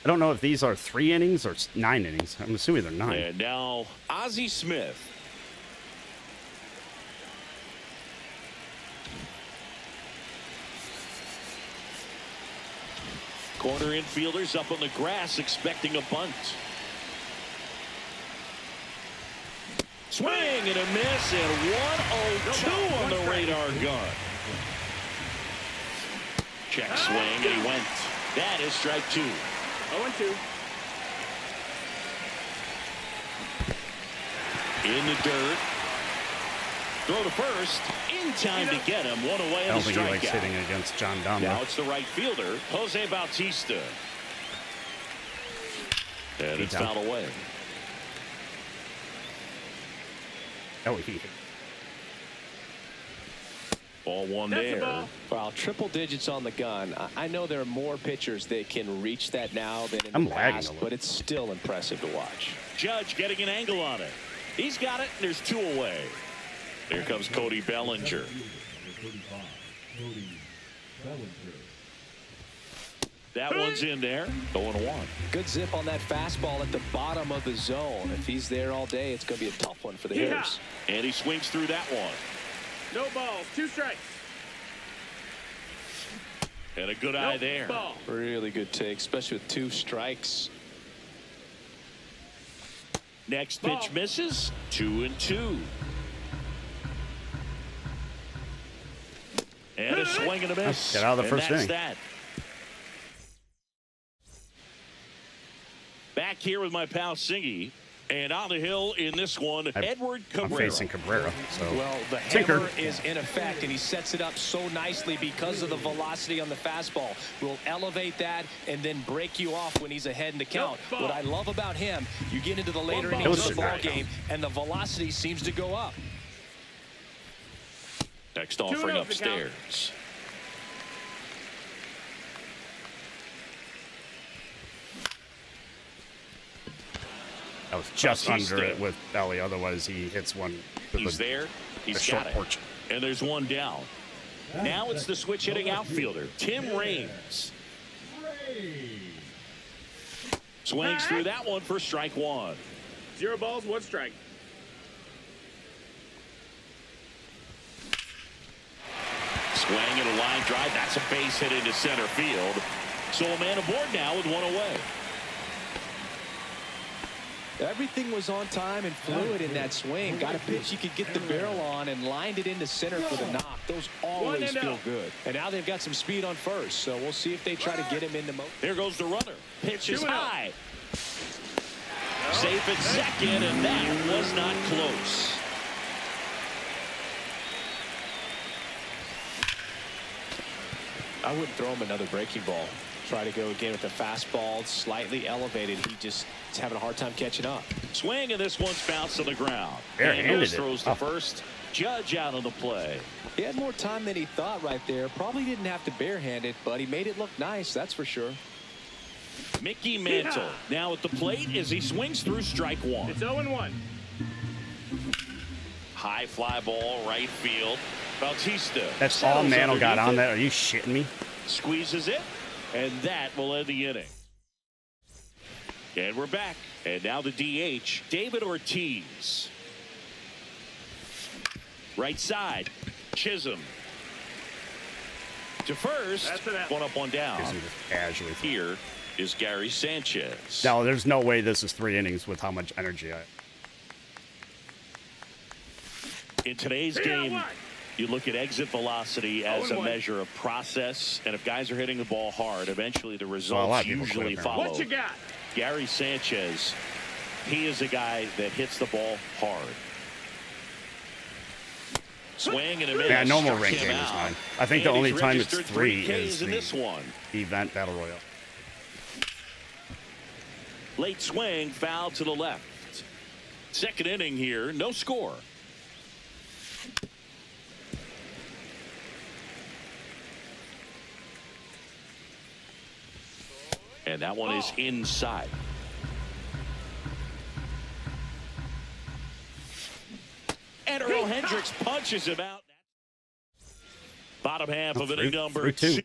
I don't know if these are 3 innings or 9 innings. I'm assuming they're 9. And now Ozzie Smith. Corner infielders up on the grass expecting a bunt. Swing and a miss, and 1-0-2 on the radar gun. Check swing, and he went. That is strike 2. 0-2. In the dirt. Throw to first. In time to get him. One away. I don't think he likes hitting against John Dom. Now it's the right fielder, Jose Bautista. And it's fouled away. Oh, he hit. Ball one there. Well, triple digits on the gun. I know there are more pitchers that can reach that now than in the lagging past, but it's still impressive to watch. Judge getting an angle on it. He's got it, and there's 2 away. Here comes Cody Bellinger. That one's in there. 0-1. Good zip on that fastball at the bottom of the zone. If he's there all day, it's going to be a tough one for the hitters. And he swings through that one. No balls. 2 strikes. And a good eye there. Ball. Really good take, especially with 2 strikes. Next pitch misses. 2-2. And a swing and a miss. Get out of the first inning. That. Back here with my pal Singy. And on the hill in this one, Edward Cabrera. I'm facing Cabrera. So. Well, the hammer is in effect, and he sets it up so nicely because of the velocity on the fastball. Will elevate that and then break you off when he's ahead in the count. What I love about him, you get into the later innings of the ball game, and the velocity seems to go up. Next offering upstairs. I was just under it with Belly. Otherwise, he hits one. He's there. He's got it. Porch. And there's one down. Now it's the switch hitting outfielder, Tim Raines. Swings through that one for strike 1. 0 balls, 1 strike. Swing and a line drive. That's a base hit into center field. So a man aboard now with 1 away. Everything was on time and fluid in that swing. Got a pitch you could get the barrel on and lined it into center for the knock. Those always feel good. And now they've got some speed on first, so we'll see if they try to get him into motion. There goes the runner. Pitch is high. Safe at second, and that was not close. I wouldn't throw him another breaking ball. Try to go again with the fastball, slightly elevated. He just is having a hard time catching up. Swing, and this one's bounced to the ground. Barehanded throws to first. Judge out on the play. He had more time than he thought right there. Probably didn't have to barehand it, but he made it look nice, that's for sure. Mickey Mantle now at the plate as he swings through strike 1. It's 0-1. High fly ball, right field. Bautista. That's all Mantle got on that. Are you shitting me? Squeezes it, and that will end the inning. And we're back. And now the DH, David Ortiz. Right side, Chisholm. To first, 1 up, 1 down. Casually. Here is Gary Sanchez. No, there's no way this is 3 innings with how much energy I have. In today's game, you look at exit velocity as a measure of process, and if guys are hitting the ball hard, eventually the results usually follow. What you got? Gary Sanchez, he is a guy that hits the ball hard. Swing and a miss. Yeah, normal rank game is mine. I think the only time it's 3 is the this one. Event Battle Royale. Late swing, foul to the left. Second inning here, no score. And that one is inside. And Earl Hendricks punches him out. Bottom half of inning number 2.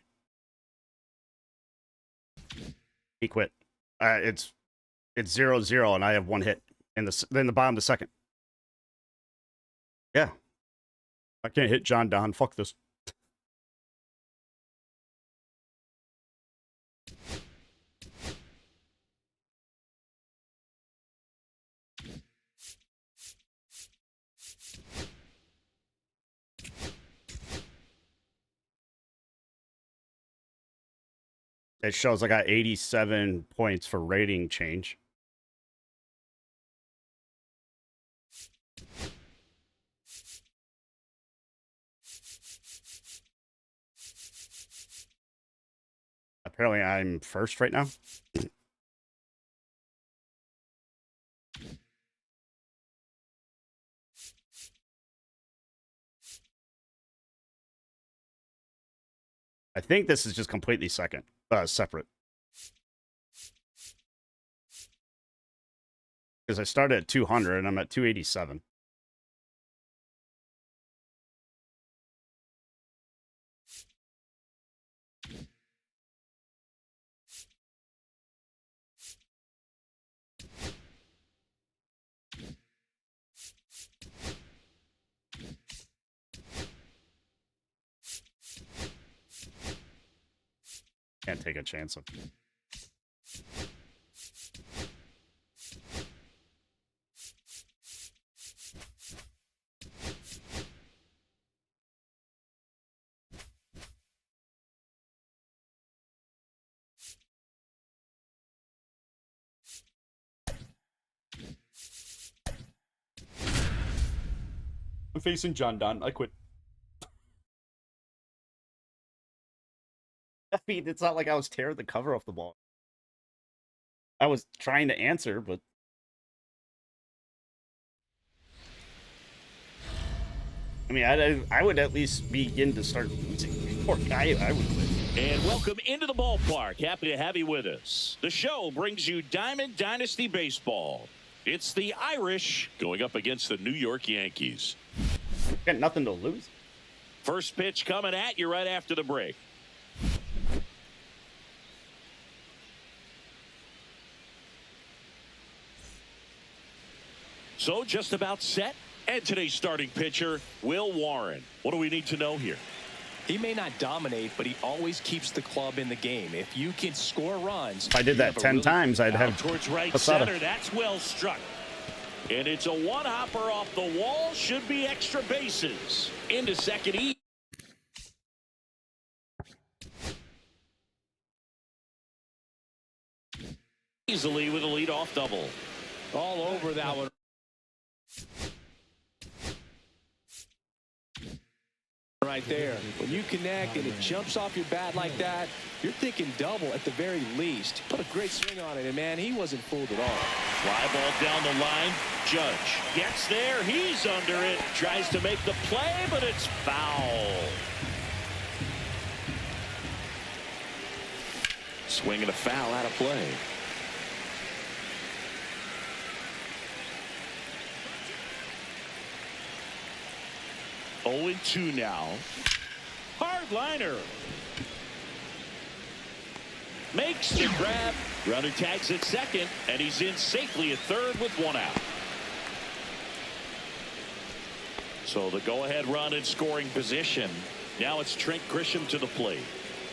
He quit. It's 0-0, and I have 1 hit in the bottom of the second. Yeah. I can't hit John Don. Fuck this. It shows I got 87 points for rating change. Apparently I'm first right now. I think this is just completely separate. Because I started at 200 and I'm at 287. Can't take a chance of. I'm facing John Donne. I quit. I mean, it's not like I was tearing the cover off the ball. I was trying to answer, but I mean, I would at least begin to start losing. Poor guy, I would quit. And welcome into the ballpark. Happy to have you with us. The show brings you Diamond Dynasty Baseball. It's the Irish going up against the New York Yankees. Got nothing to lose. First pitch coming at you right after the break. So just about set. And today's starting pitcher, Will Warren. What do we need to know here? He may not dominate, but he always keeps the club in the game. If you can score runs. If I did that 10 times, I'd have towards right Posada. center. That's well struck. And it's a one-hopper off the wall. Should be extra bases. Into second easily with a leadoff double. All over that one. Right there. When you connect and it jumps off your bat like that, you're thinking double at the very least. Put a great swing on it, and man, he wasn't fooled at all. Fly ball down the line. Judge gets there. He's under it. Tries to make the play, but it's foul. Swing and a foul out of play. Oh, 2 now. Hard liner. Makes the grab. Runner tags at second, and he's in safely at third with 1 out. So the go-ahead run in scoring position. Now it's Trent Grisham to the plate.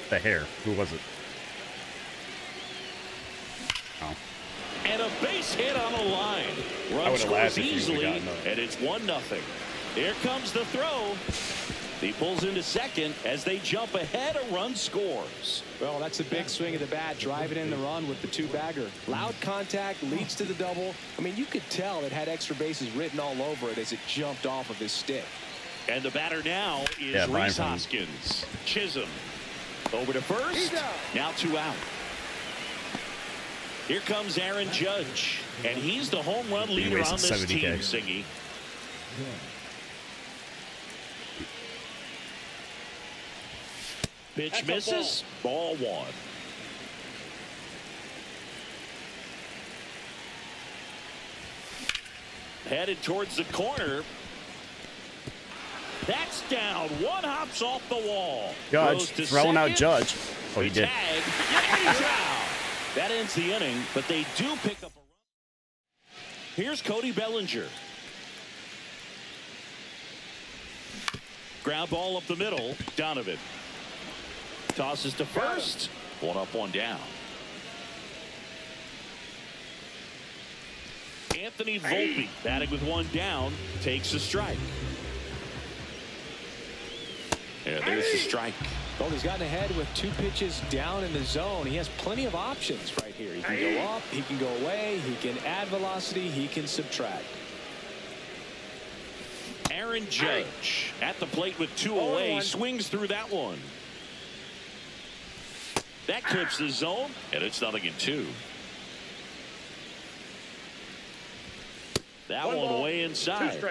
The hair. Who was it? Oh. And a base hit on the line. Run scores easily, and it's 1-0. Here comes the throw. He pulls into second as they jump ahead. A run scores. Well, that's a big swing of the bat, driving in the run with the 2-bagger. Loud contact leads to the double. I mean, you could tell it had extra bases written all over it as it jumped off of his stick. And the batter now is Rhys Hoskins. Chisholm over to first. Now 2 out. Here comes Aaron Judge, and he's the home run leader on this team, Singy. Pitch misses. Ball 1. Headed towards the corner. That's down. 1 hops off the wall. Judge throwing out Judge. Oh, he did. That ends the inning, but they do pick up a run. Here's Cody Bellinger. Ground ball up the middle. Donovan tosses to first. 1 up, 1 down. Anthony Volpe batting with 1 down takes a strike. And there's the strike. Well, he's gotten ahead with 2 pitches down in the zone. He has plenty of options right here. He can go up, he can go away, he can add velocity, he can subtract. Aaron Judge at the plate with 2 away, swings through that one. That clips the zone, and it's 0-2. That one way inside.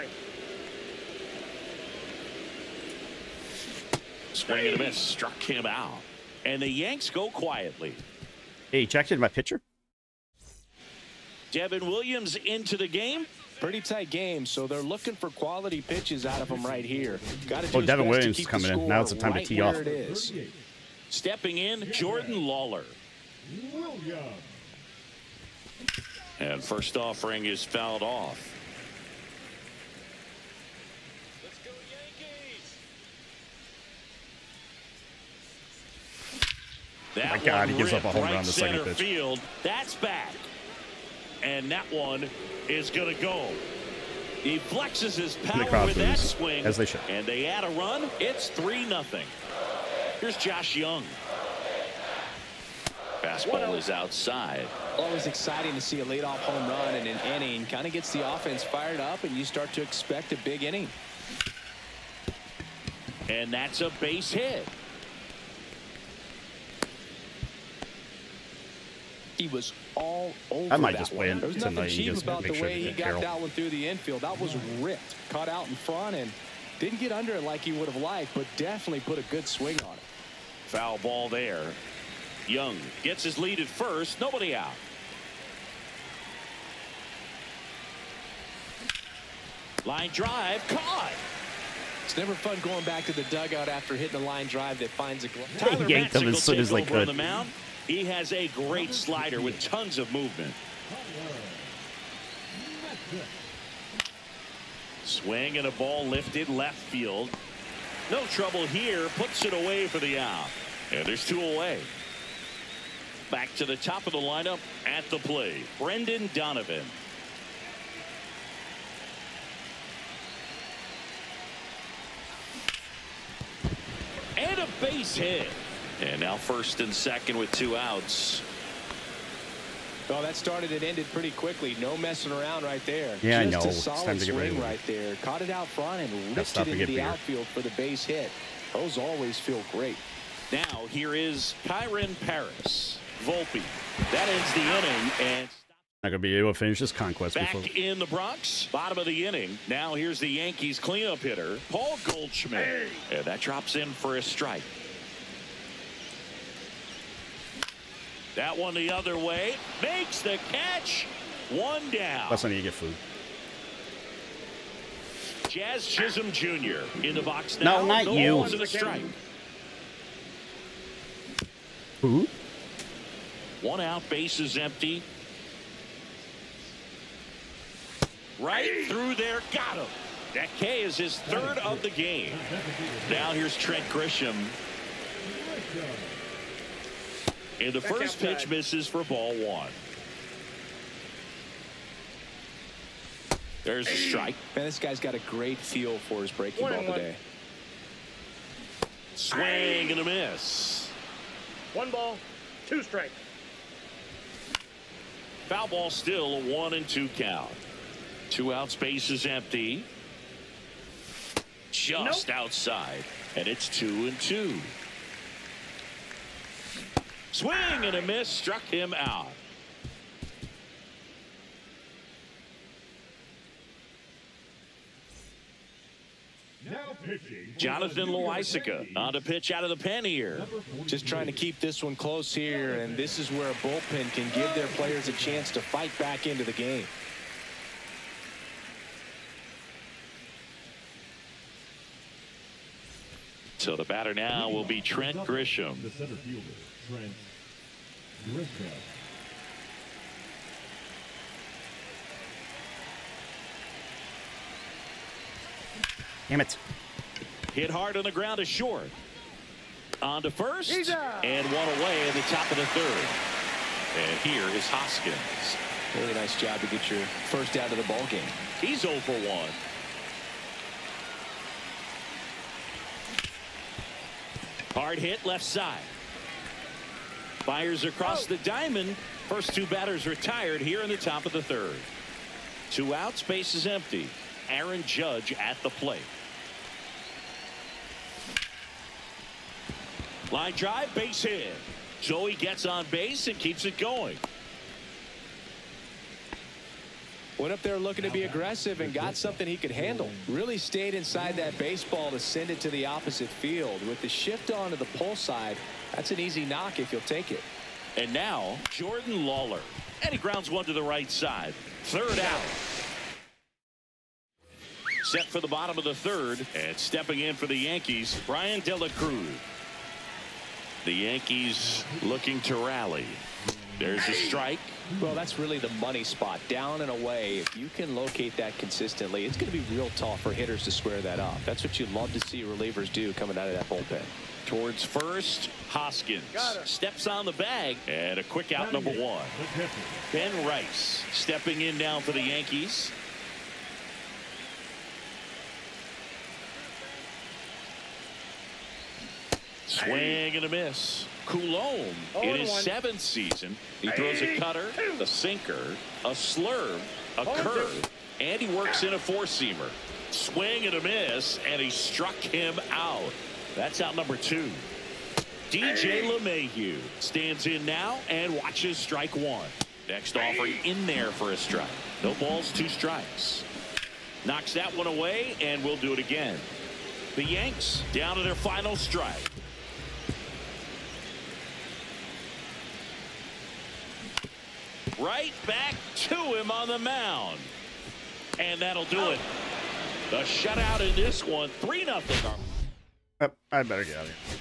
Swing and a miss. Struck him out. And the Yanks go quietly. Hey, checked into my pitcher. Devin Williams into the game. Pretty tight game, so they're looking for quality pitches out of him right here. Oh, Devin Williams is coming in. Now it's the time to tee off. It is. Stepping in, Jordan Lawler. And first offering is fouled off. Let's go Yankees. That oh my God, he gives up a home right run the second center pitch. Field. That's back. And that one is going to go. He flexes his power with that swing. As they should. And they add a run. It's 3-0. Here's Josh Young. Fastball is outside. Always exciting to see a leadoff home run in an inning. Kind of gets the offense fired up, and you start to expect a big inning. And that's a base hit. He was all over I might that just play one. it There was nothing tonight and cheap just about the make sure way to he hit got Carroll. that one through the infield. That was ripped. Caught out in front and didn't get under it like he would have liked, but definitely put a good swing on it. Foul ball there. Young gets his lead at first. Nobody out. Line drive caught. It's never fun going back to the dugout after hitting a line drive that finds a glove. Tyler He yanked him Matzik as soon will as take they over on could. the mound. He has a great slider with tons of movement. Swing and a ball lifted left field. No trouble here. Puts it away for the out. And there's 2 away. Back to the top of the lineup at the plate, Brendan Donovan. And a base hit. And now first and second with 2 outs. Oh, that started and ended pretty quickly. No messing around right there. Yeah, Just I know. a It's solid time to get rid swing of it. right there. Caught it out front and ripped stop it and into get the beer. outfield for the base hit. Those always feel great. Now here is Kyron Paris. Volpe. That ends the inning. And Not going to be able to finish this conquest back before. in the Bronx. Bottom of the inning. Now here's the Yankees cleanup hitter, Paul Goldschmidt. And that drops in for a strike. That one the other way. Makes the catch. 1 down. Plus, I need to get food. Jazz Chisholm Jr. in the box now. No, not you. On to the strike. Who? 1 out, base is empty. Right through there, got him. That K is his 3rd of the game. Now here's Trent Grisham. And the first pitch misses for ball 1. There's a strike. Man, this guy's got a great feel for his breaking ball today. Swing and a miss. 1 ball, 2 strikes. Foul ball still, a 1-2 count. 2 outs, base is empty. Just outside. And it's 2-2. Swing and a miss, struck him out. Jonathan Loaisiga on to pitch out of the pen here. Just trying to keep this one close here, and this is where a bullpen can give their players a chance to fight back into the game. So the batter now will be Trent Grisham. The center fielder, Trent Grisham. Damn it. Hit hard on the ground to short. On to first. And 1 away in the top of the 3rd. And here is Hoskins. Really nice job to get your first out of the ball game. He's 0 for 1. Hard hit left side. Fires across the diamond. First 2 batters retired here in the top of the 3rd. 2 outs, base is empty. Aaron Judge at the plate. Line drive, base hit. Joey gets on base and keeps it going. Went up there looking to be aggressive and got something he could handle. Really stayed inside that baseball to send it to the opposite field. With the shift onto the pull side, that's an easy knock if you'll take it. And now Jordan Lawler. And he grounds one to the right side. Third out. Set for the bottom of the third. And stepping in for the Yankees, Brian De La Cruz. The Yankees looking to rally. There's a strike. Well, that's really the money spot. Down and away. If you can locate that consistently, it's going to be real tough for hitters to square that up. That's what you love to see relievers do coming out of that bullpen. Towards first, Hoskins steps on the bag. And a quick out, number one. Ben Rice stepping in now for the Yankees. Swing and a miss. Coulomb in his 7th season. He throws a cutter, a sinker, a slurve, a curve, and he works in a 4-seamer. Swing and a miss, and he struck him out. That's out number 2. DJ LeMahieu stands in now and watches strike 1. Next offering in there for a strike. No balls, 2 strikes. Knocks that one away, and we'll do it again. The Yanks down to their final strike. Right back to him on the mound. And that'll do it. The shutout in this one, 3-0. I better get out of here.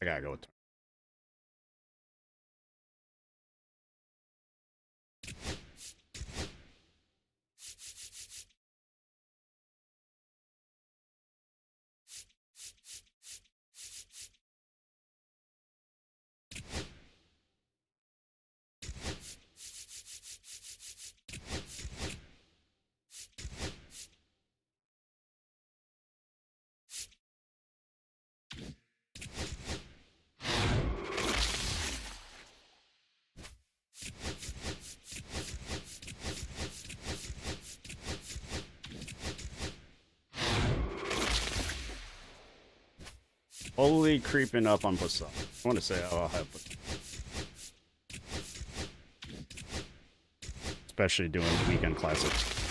I gotta go with slowly creeping up on Passat. I want to say I'll have, especially doing weekend classics.